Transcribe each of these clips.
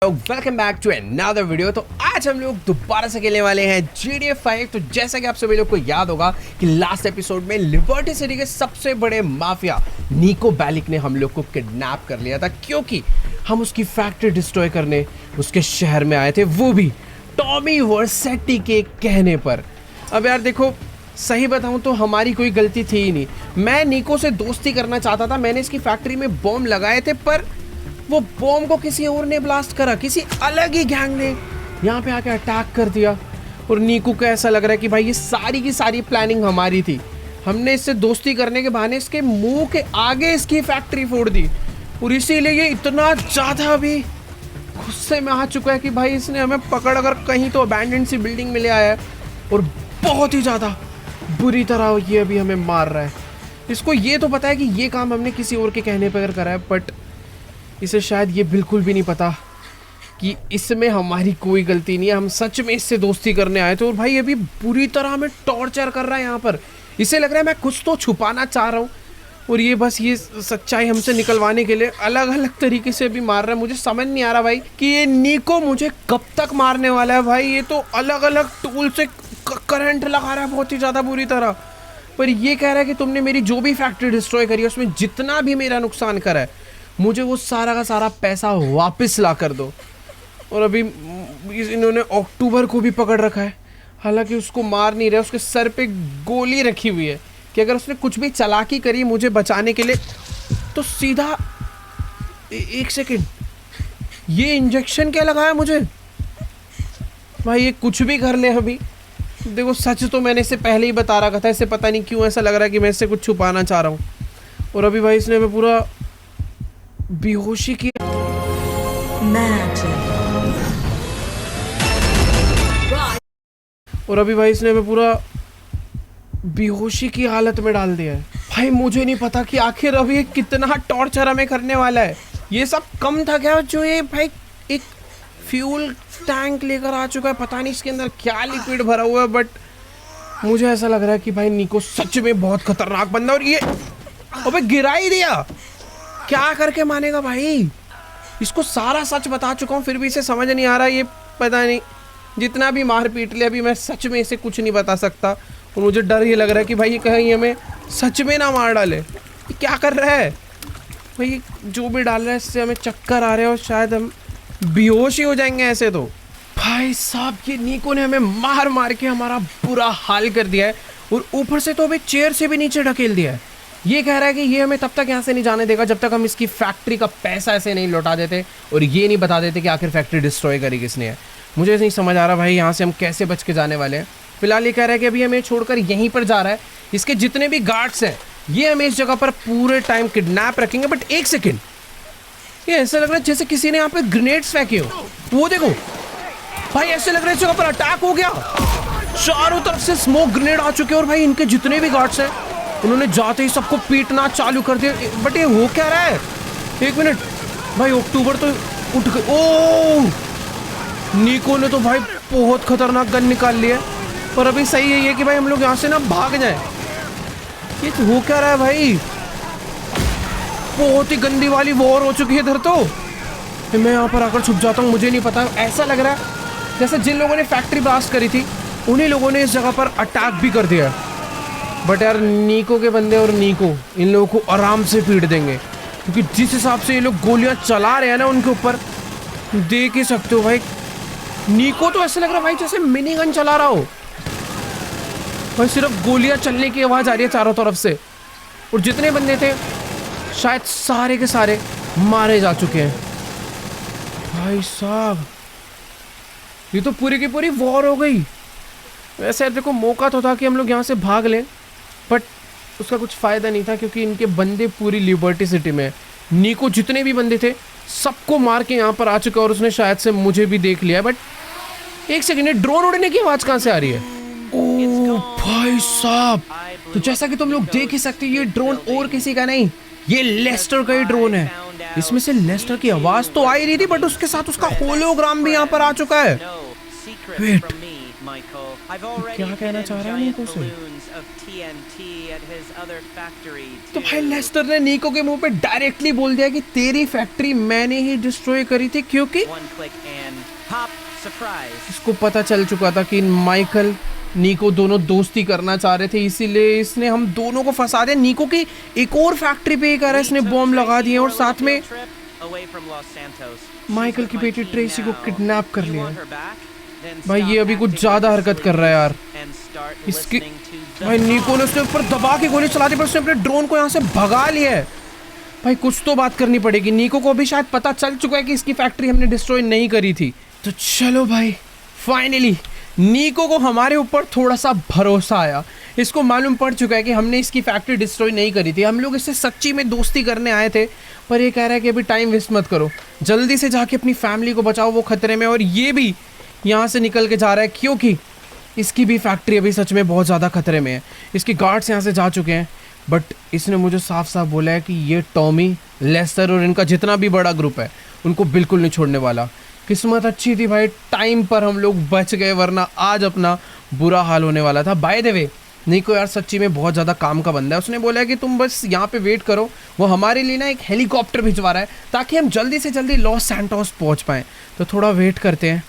Welcome back to another video. तो आज हम लोग दोबारा से खेलने वाले हैं GTA 5। तो जैसा कि आप सभी लोग को याद होगा कि लास्ट एपिसोड में लिबर्टी सिटी के सबसे बड़े माफिया निको बेलिक ने हम लोग को किडनैप कर लिया था, क्योंकि हम उसकी फैक्ट्री डिस्ट्रॉय करने उसके शहर में आए थे, वो भी टॉमी वर्सेटी के कहने पर। अब यार देखो, सही बताऊं तो हमारी कोई गलती थी ही नहीं। मैं निको से दोस्ती करना चाहता था, मैंने इसकी फैक्ट्री में बॉम्ब लगाए थे, पर वो बॉम्ब को किसी और ने ब्लास्ट करा, किसी अलग ही गैंग ने यहाँ पे आके अटैक कर दिया। और नीकू को ऐसा लग रहा है कि भाई ये सारी की सारी प्लानिंग हमारी थी। हमने इससे दोस्ती करने के बहाने इसके मुंह के आगे इसकी फैक्ट्री फोड़ दी, और इसीलिए ये इतना ज़्यादा भी गुस्से में आ चुका है कि भाई इसने हमें पकड़ कर कहीं तो अबैंडन सी बिल्डिंग में ले आया है, और बहुत ही ज़्यादा बुरी तरह ये अभी हमें मार रहा है। इसको ये तो पता है कि ये काम हमने किसी और के कहने पर करा है, बट इसे शायद ये बिल्कुल भी नहीं पता कि इसमें हमारी कोई गलती नहीं है। हम सच में इससे दोस्ती करने आए थे, और भाई अभी बुरी तरह हमें टॉर्चर कर रहा है यहाँ पर। इसे लग रहा है मैं कुछ तो छुपाना चाह रहा हूँ, और ये बस ये सच्चाई हमसे निकलवाने के लिए अलग अलग तरीके से भी मार रहा है। मुझे समझ नहीं आ रहा भाई कि ये निको मुझे कब तक मारने वाला है। भाई ये तो अलग अलग टूल से करंट लगा रहा है बहुत ही ज़्यादा बुरी तरह, पर ये कह रहा है कि तुमने मेरी जो भी फैक्ट्री डिस्ट्रॉय करी है उसमें जितना भी मेरा नुकसान करा है, मुझे वो सारा का सारा पैसा वापस ला कर दो। और अभी इन्होंने अक्टूबर को भी पकड़ रखा है, हालांकि उसको मार नहीं रहे, उसके सर पे गोली रखी हुई है कि अगर उसने कुछ भी चालाकी करी मुझे बचाने के लिए तो सीधा एक सेकंड, ये इंजेक्शन क्या लगाया मुझे? भाई ये कुछ भी कर ले। अभी देखो, सच तो मैंने इससे पहले ही बता रखा था, इससे पता नहीं क्यों ऐसा लग रहा है कि मैं इससे कुछ छुपाना चाह रहा हूँ। और अभी भाई इसने हमें पूरा बेहोशी की। और अभी भाई इसने हमें पूरा बेहोशी की हालत में डाल दिया है। भाई मुझे नहीं पता कि आखिर अभी ये कितना टॉर्चर हमें करने वाला है। ये सब कम था क्या जो ये भाई एक फ्यूल टैंक लेकर आ चुका है? पता नहीं इसके अंदर क्या लिक्विड भरा हुआ है, बट मुझे ऐसा लग रहा है कि भाई निको सच में बहुत खतरनाक बंदा। और ये अबे गिरा ही दिया, क्या करके मानेगा भाई? इसको सारा सच बता चुका हूँ, फिर भी इसे समझ नहीं आ रहा। ये पता नहीं, जितना भी मार पीट लिया, अभी मैं सच में इसे कुछ नहीं बता सकता। और मुझे डर ये लग रहा है कि भाई ये कहीं हमें सच में ना मार डाले। ये क्या कर रहा है भाई? जो भी डाल रहा है इससे हमें चक्कर आ रहे हैं, और शायद हम बेहोश ही हो जाएंगे ऐसे तो। भाई साहब, ये निको ने हमें मार मार के हमारा बुरा हाल कर दिया है, और ऊपर से तो अभी चेयर से भी नीचे ढकेल दिया है। ये कह रहा है कि ये हमें तब तक यहाँ से नहीं जाने देगा जब तक हम इसकी फैक्ट्री का पैसा ऐसे नहीं लौटा देते, और ये नहीं बता देते कि आखिर फैक्ट्री डिस्ट्रॉय करी किसने है। मुझे नहीं समझ आ रहा भाई यहाँ से हम कैसे बच के जाने वाले हैं। फिलहाल ये कह रहा है कि अभी हमें छोड़कर यहीं पर जा रहा है। इसके जितने भी गार्ड्स हैं ये हमें इस जगह पर पूरे टाइम किडनैप रखेंगे। बट एक सेकेंड, ये ऐसा लग रहा है जैसे किसी ने यहाँ पे ग्रेनेड्स फेंके हो। वो देखो भाई, ऐसे लग रहा है इस जगह पर अटैक हो गया, चारों तरफ से स्मोक ग्रेनेड आ चुके हैं, और भाई इनके जितने भी गार्ड्स हैं उन्होंने जाते ही सबको पीटना चालू कर दिया। बट ये हो क्या रहा है? एक मिनट भाई, अक्टूबर तो उठ गई। ओह, निको ने तो भाई बहुत खतरनाक गन निकाल लिया। पर अभी सही है ये कि भाई हम लोग यहाँ से ना भाग जाएं। ये तो हो क्या रहा है भाई? बहुत ही गंदी वाली वॉर हो चुकी है इधर तो। मैं यहाँ पर आकर छुप जाता हूँ, मुझे नहीं पता। ऐसा लग रहा है जैसे जिन लोगों ने फैक्ट्री ब्लास्ट करी थी उन्हीं लोगों ने इस जगह पर अटैक भी कर दिया। बट यार निको के बंदे और निको इन लोगों को आराम से पीट देंगे, क्योंकि जिस हिसाब से ये लोग गोलियां चला रहे हैं ना उनके ऊपर, देख ही सकते हो भाई। निको तो ऐसा लग रहा है भाई जैसे मिनी गन चला रहा हो भाई, सिर्फ गोलियां चलने की आवाज़ आ रही है चारों तरफ से। और जितने बंदे थे शायद सारे के सारे मारे जा चुके हैं। भाई साहब, ये तो पूरी की पूरी वॉर हो गई। वैसे देखो, मौका तो था कि हम लोग यहाँ से भाग लें, बट उसका कुछ फ़ायदा नहीं था, क्योंकि इनके बंदे पूरी लिबर्टी सिटी में। निको जितने भी बंदे थे सबको मार के यहाँ पर आ चुका, और उसने शायद से मुझे भी देख लिया। बट एक सेकंड, ड्रोन उड़ने की आवाज़ कहाँ से आ रही है? ओह भाई साहब, तो जैसा कि तुम लोग देख ही सकते हो, ये ड्रोन और किसी का नहीं, ये लेस्टर का ही ड्रोन है। इसमें से लेस्टर की आवाज़ तो आ ही रही थी, बट उसके साथ उसका होलोग्राम भी यहाँ पर आ चुका है। वेट, क्या कहना चाह रहा है नीको से? तो भाई लेस्टर ने नीको के मुंह पे डायरेक्टली बोल दिया कि तेरी फैक्ट्री मैंने ही डिस्ट्रॉय करी थी, क्योंकि इसको पता चल चुका था कि माइकल नीको दोनों दोस्ती करना चाह रहे थे, इसीलिए इसने हम दोनों को फंसा दिया। नीको की एक और फैक्ट्री पे एक इसने बॉम्ब लगा दिए और साथ में माइकल की बेटी ट्रेसी को किडनैप कर लिया। भाई ये अभी कुछ ज्यादा हरकत कर रहा है यार। इसकी भाई नीको ने उसके ऊपर दबा के गोली चला दी, पर उसने अपने ड्रोन को यहाँ से भगा लिया है। भाई कुछ तो बात करनी पड़ेगी। नीको को अभी शायद पता चल चुका है कि इसकी फैक्ट्री हमने डिस्ट्रॉय नहीं करी थी। तो चलो भाई फाइनली नीको को हमारे ऊपर थोड़ा सा भरोसा आया। इसको मालूम पड़ चुका है कि हमने इसकी फैक्ट्री डिस्ट्रॉय नहीं करी थी। हम लोग इससे सच्ची में दोस्ती करने आए थे, पर ये कह रहा है कि अभी टाइम वेस्ट मत करो, जल्दी से जाके अपनी फैमिली को बचाओ, वो खतरे में। और ये भी यहाँ से निकल के जा रहा है क्योंकि इसकी भी फैक्ट्री अभी सच में बहुत ज़्यादा खतरे में है। इसके गार्ड्स यहाँ से जा चुके हैं, बट इसने मुझे साफ साफ बोला है कि ये टॉमी, लेस्टर और इनका जितना भी बड़ा ग्रुप है उनको बिल्कुल नहीं छोड़ने वाला। किस्मत अच्छी थी भाई, टाइम पर हम लोग बच गए, वरना आज अपना बुरा हाल होने वाला था। बाय द वे नीको यार सच्ची में बहुत ज़्यादा काम का बंदा है। उसने बोला है कि तुम बस यहाँ पे वेट करो, वो हमारे लिए ना एक हेलीकॉप्टर भिजवा रहा है ताकि हम जल्दी से जल्दी लॉस सैंटोस पहुँच पाएँ। तो थोड़ा वेट करते हैं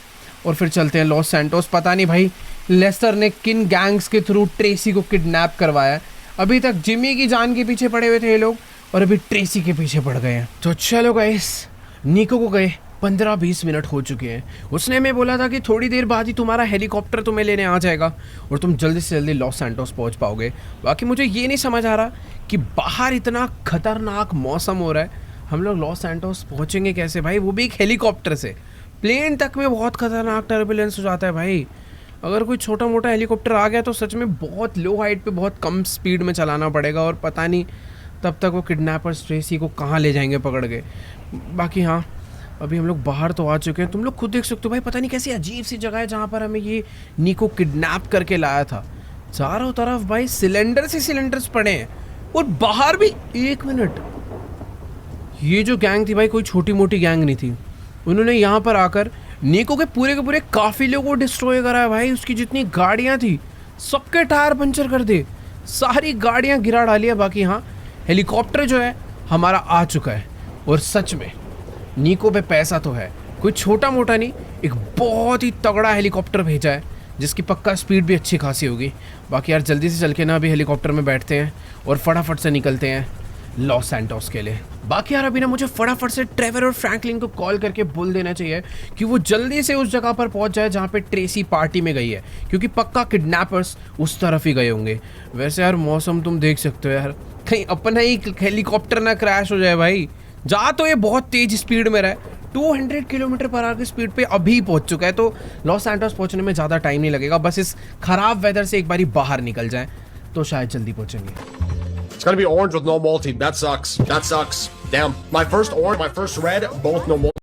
और फिर चलते हैं लॉस सैंटोस। पता नहीं भाई लेस्टर ने किन गैंग्स के थ्रू ट्रेसी को किडनैप करवाया है। अभी तक जिमी की जान के पीछे पड़े हुए थे ये लोग और अभी ट्रेसी के पीछे पड़ गए हैं। तो चलो गाइस, नीको को गए 15-20 मिनट हो चुके हैं। उसने हमें बोला था कि थोड़ी देर बाद ही तुम्हारा हेलीकॉप्टर तुम्हें लेने आ जाएगा और तुम जल्दी से जल्दी लॉस सैंटोस पहुंच पाओगे। बाकी मुझे ये नहीं समझ आ रहा कि बाहर इतना खतरनाक मौसम हो रहा है, हम लोग लॉस सैंटोस पहुंचेंगे कैसे भाई, वो भी एक हेलीकॉप्टर से। प्लेन तक में बहुत खतरनाक टर्बुलेंस हो जाता है भाई। अगर कोई छोटा मोटा हेलीकॉप्टर आ गया तो सच में बहुत लो हाइट पे बहुत कम स्पीड में चलाना पड़ेगा और पता नहीं तब तक वो किडनैपर्स ट्रेसी को कहाँ ले जाएंगे पकड़ के। बाकी हाँ, अभी हम लोग बाहर तो आ चुके हैं, तुम लोग खुद देख सकते हो भाई। पता नहीं कैसी अजीब सी जगह है जहाँ पर हमें ये नीको किडनैप करके लाया था। चारों तरफ भाई सिलेंडर से सिलेंडर्स पड़े हैं और बाहर भी। एक मिनट, ये जो गैंग थी भाई कोई छोटी मोटी गैंग नहीं थी। उन्होंने यहाँ पर आकर नीको के पूरे काफिले को डिस्ट्रॉय करा है भाई। उसकी जितनी गाड़ियाँ थी सबके टायर पंचर कर दे, सारी गाड़ियाँ गिरा डाली है। बाकी हाँ, हेलीकॉप्टर जो है हमारा आ चुका है और सच में नीको पे पैसा तो है, कोई छोटा मोटा नहीं, एक बहुत ही तगड़ा हेलीकॉप्टर भेजा है जिसकी पक्का स्पीड भी अच्छी खासी होगी। बाकी यार जल्दी से चल के ना अभी हेलीकॉप्टर में बैठते हैं और फटाफट से निकलते हैं लॉस सैंटोस के लिए। बाकी यार अभी ना मुझे फटाफट से ट्रेवर और फ्रैंकलिन को कॉल करके बोल देना चाहिए कि वो जल्दी से उस जगह पर पहुंच जाए जहाँ पे ट्रेसी पार्टी में गई है, क्योंकि पक्का किडनैपर्स उस तरफ ही गए होंगे। वैसे यार मौसम तुम देख सकते हो यार, कहीं अपना ही हेलीकॉप्टर ना क्रैश हो जाए भाई। जा तो ये बहुत तेज स्पीड में रहा है, 200 किलोमीटर पर आवर की स्पीड पे अभी पहुंच चुका है। तो लॉस सैंटोस पहुंचने में ज़्यादा टाइम नहीं लगेगा, बस इस खराब वेदर से एक बारी बाहर निकल जाए तो शायद जल्दी पहुंचेंगे। It's gonna be orange with no multi. That sucks. That sucks. Damn. My first orange, my first red, both no multi.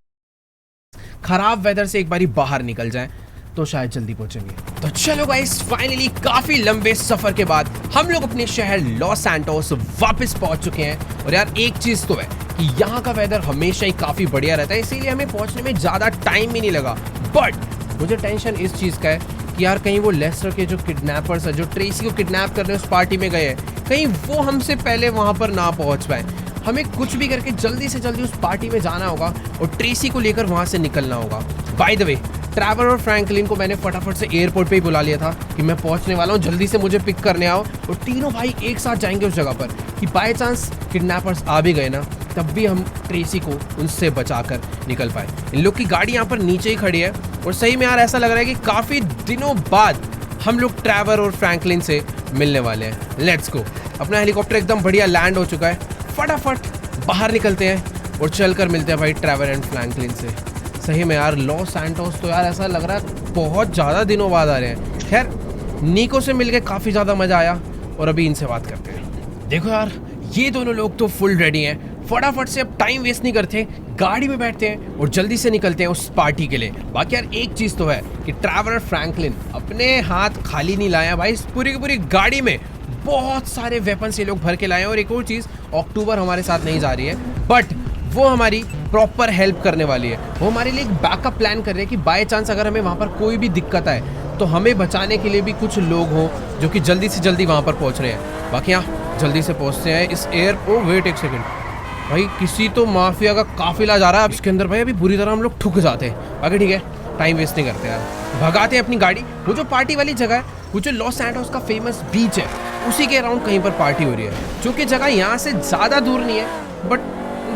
खराब वेदर से एक बारी बाहर निकल जाए तो शायद जल्दी पहुंचेंगे। तो चलो गाइस, फाइनली काफी लंबे सफर के बाद हम लोग अपने शहर लॉस सैंटोस वापस पहुंच चुके हैं। और यार एक चीज तो है कि यहाँ का वेदर हमेशा ही काफी बढ़िया रहता है, इसीलिए हमें पहुंचने में ज्यादा टाइम भी नहीं लगा। बट मुझे टेंशन इस चीज का है कि यार कहीं वो लेस्टर के जो किडनैपर्स है, जो ट्रेसी को किडनैप करने उस पार्टी में गए हैं, कहीं वो हमसे पहले वहां पर ना पहुंच पाए। हमें कुछ भी करके जल्दी से जल्दी उस पार्टी में जाना होगा और ट्रेसी को लेकर वहां से निकलना होगा। बाय द वे, ट्रैवर और फ्रैंकलिन को मैंने फटाफट से एयरपोर्ट पे ही बुला लिया था कि मैं पहुंचने वाला हूं, जल्दी से मुझे पिक करने आओ। और तीनों भाई एक साथ जाएंगे उस जगह पर कि बाय चांस किडनैपर्स आ भी गए ना, तब भी हम ट्रेसी को उनसे बचाकर निकल पाए। इन लोग की गाड़ी यहाँ पर नीचे ही खड़ी है और सही में यार ऐसा लग रहा है कि काफ़ी दिनों बाद हम लोग ट्रैवर और फ्रैंकलिन से मिलने वाले हैं। Let's go. अपना हेलीकॉप्टर एकदम बढ़िया लैंड हो चुका है, फटाफट बाहर निकलते हैं और चलकर मिलते हैं भाई ट्रैवर एंड फ्रैंकलिन से। सही में यार लॉस सैंटोस तो यार ऐसा लग रहा है बहुत ज़्यादा दिनों बाद आ रहे हैं। खैर नीको से मिलके काफ़ी ज़्यादा मज़ा आया और अभी इनसे बात करते हैं। देखो यार ये दोनों लोग तो फुल रेडी हैं, फटाफट से अब टाइम वेस्ट नहीं करते, गाड़ी में बैठते हैं और जल्दी से निकलते हैं उस पार्टी के लिए। बाकी यार एक चीज़ तो है कि ट्रैवर फ्रैंकलिन अपने हाथ खाली नहीं लाया भाई, इस पूरी की पूरी गाड़ी में बहुत सारे वेपन से लोग भर के लाए हैं। और एक और चीज़, अक्टूबर हमारे साथ नहीं जा रही है, बट वो हमारी प्रॉपर हेल्प करने वाली है। वो हमारे लिए एक बैकअप प्लान कर रहे हैं कि बाय चांस अगर हमें वहाँ पर कोई भी दिक्कत आए तो हमें बचाने के लिए भी कुछ लोग हों जो कि जल्दी से जल्दी वहाँ पर पहुँच रहे हैं। बाकी यहाँ जल्दी से पहुँचते हैं इस वेट एक सेकेंड भाई, किसी तो माफिया का काफिला जा रहा है इसके अंदर भाई, अभी बुरी तरह हम लोग ठुक जाते हैं। बाकी ठीक है, टाइम वेस्ट नहीं करते यार, भगाते हैं अपनी गाड़ी। वो जो पार्टी वाली जगह है, वो जो लॉस सैंटोस का फेमस बीच है, उसी के अराउंड कहीं पर पार्टी हो रही है, जो कि जगह यहाँ से ज़्यादा दूर नहीं है, बट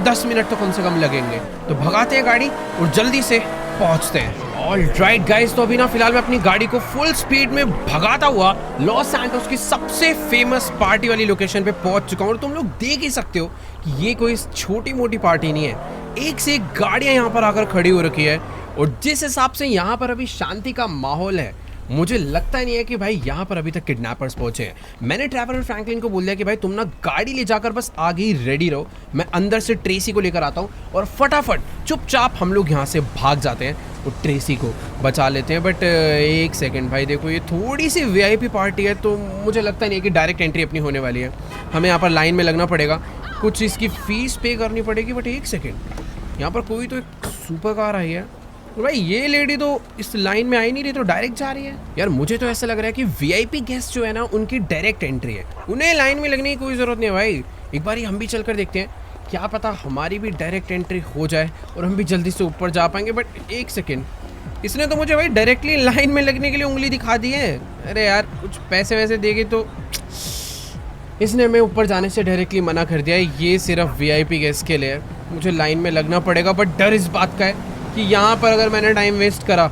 10 मिनट तो कम से कम लगेंगे। तो भगाते हैं गाड़ी और जल्दी से पहुँचते हैं। ऑलराइट गाइस, तो अभी ना फिलहाल मैं अपनी गाड़ी को फुल स्पीड में भगाता हुआ लॉस सैंटोस की सबसे फेमस पार्टी वाली लोकेशन पे पहुंच चुका हूँ। और तुम लोग देख ही सकते हो कि ये कोई छोटी मोटी पार्टी नहीं है, एक से एक गाड़ियां यहाँ पर आकर खड़ी हो रखी है। और जिस हिसाब से यहाँ पर अभी शांति का माहौल है, मुझे लगता नहीं है कि भाई यहाँ पर अभी तक किडनैपर्स पहुंचे हैं। मैंने ट्रैवर और फ्रैंकलिन को बोल दिया कि भाई तुम ना गाड़ी ले जाकर बस आगे ही रेडी रहो, मैं अंदर से ट्रेसी को लेकर आता हूँ और फटाफट चुपचाप हम लोग यहाँ से भाग जाते हैं और ट्रेसी को बचा लेते हैं। बट एक सेकंड भाई, देखो ये थोड़ी सी वीआईपी पार्टी है, तो मुझे लगता नहीं है कि डायरेक्ट एंट्री अपनी होने वाली है। हमें यहाँ पर लाइन में लगना पड़ेगा, कुछ इसकी फीस पे करनी पड़ेगी। बट एक सेकेंड, यहाँ पर कोई तो एक सुपर कार आई है भाई, ये लेडी तो इस लाइन में आई नहीं रही, तो डायरेक्ट जा रही है यार। मुझे तो ऐसा लग रहा है कि वीआईपी गेस्ट जो है ना, उनकी डायरेक्ट एंट्री है, उन्हें लाइन में लगने की कोई ज़रूरत नहीं है भाई। एक बार हम भी चलकर देखते हैं, क्या पता हमारी भी डायरेक्ट एंट्री हो जाए और हम भी जल्दी से ऊपर जा पाएंगे। बट एक सेकेंड, इसने तो मुझे भाई डायरेक्टली लाइन में लगने के लिए उंगली दिखा दी है। अरे यार, कुछ पैसे वैसे देगी तो इसने हमें ऊपर जाने से डायरेक्टली मना कर दिया है। ये सिर्फ वीआईपी गेस्ट के लिए है, मुझे लाइन में लगना पड़ेगा। बट डर इस बात का है कि यहाँ पर अगर मैंने टाइम वेस्ट करा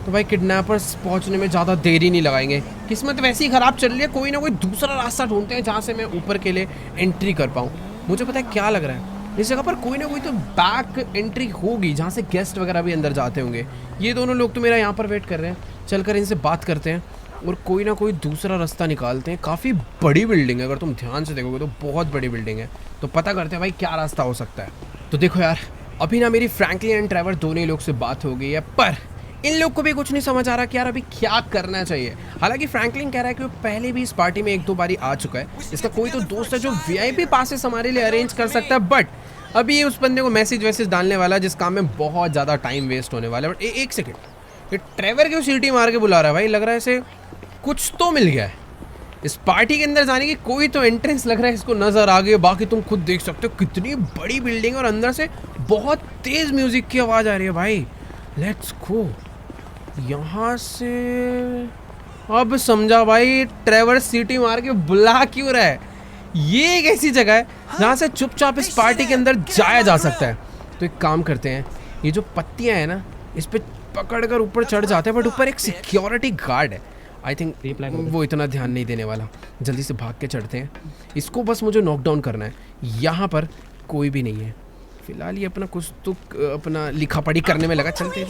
तो भाई किडनैपर्स पहुँचने में ज़्यादा देरी नहीं लगाएंगे। किस्मत वैसी ही ख़राब चल रही है, कोई ना कोई दूसरा रास्ता ढूंढते हैं जहाँ से मैं ऊपर के लिए एंट्री कर पाऊँ। मुझे पता है क्या लग रहा है, इस जगह पर कोई ना कोई तो बैक एंट्री होगी जहाँ से गेस्ट वगैरह भी अंदर जाते होंगे। ये दोनों लोग तो मेरा यहाँ पर वेट कर रहे हैं, चलकर इनसे बात करते हैं और कोई ना कोई दूसरा रास्ता निकालते हैं। काफ़ी बड़ी बिल्डिंग है, अगर तुम ध्यान से देखोगे तो बहुत बड़ी बिल्डिंग है। तो पता करते हैं भाई क्या रास्ता हो सकता है। तो देखो यार, अभी ना मेरी फ्रैंकलिन एंड ट्रैवर दोनों ही लोग से बात हो गई है, पर इन लोग को भी कुछ नहीं समझ आ रहा कि यार अभी क्या करना चाहिए। हालांकि फ्रैंकलिन कह रहा है कि वो पहले भी इस पार्टी में 1-2 बारी आ चुका है, इसका कोई तो दोस्त है जो वीआईपी पासेस हमारे लिए अरेंज कर सकता है। बट अभी ये उस बंदे को मैसेज डालने वाला है जिस काम में बहुत ज़्यादा टाइम वेस्ट होने वाला है। बट एक सेकेंड, ये ट्रैवर क्यों सीटी मार के बुला रहा है भाई? लग रहा है इसे कुछ तो मिल गया है। इस पार्टी के अंदर जाने की कोई तो एंट्रेंस लग रहा है इसको नज़र आ गई। बाकी तुम खुद देख सकते हो कितनी बड़ी बिल्डिंग और अंदर से बहुत तेज़ म्यूज़िक की आवाज़ आ रही है भाई। लेट्स गो यहाँ से। अब समझा भाई, ट्रैवर सीटी मार के बुला क्यों रहा है। ये एक ऐसी जगह है जहाँ से चुपचाप इस पार्टी के अंदर जाया जा सकता है। तो एक काम करते हैं, ये जो पत्तियाँ हैं ना, इस पर पकड़ कर ऊपर चढ़ जाते हैं। बट ऊपर एक सिक्योरिटी गार्ड है, आई थिंक वो इतना ध्यान नहीं देने वाला। जल्दी से भाग के चढ़ते हैं, इसको बस मुझे नॉकडाउन करना है। यहाँ पर कोई भी नहीं है फिलहाल, ये अपना कुछ तो अपना लिखा पढ़ी करने में लगा। चलते हैं,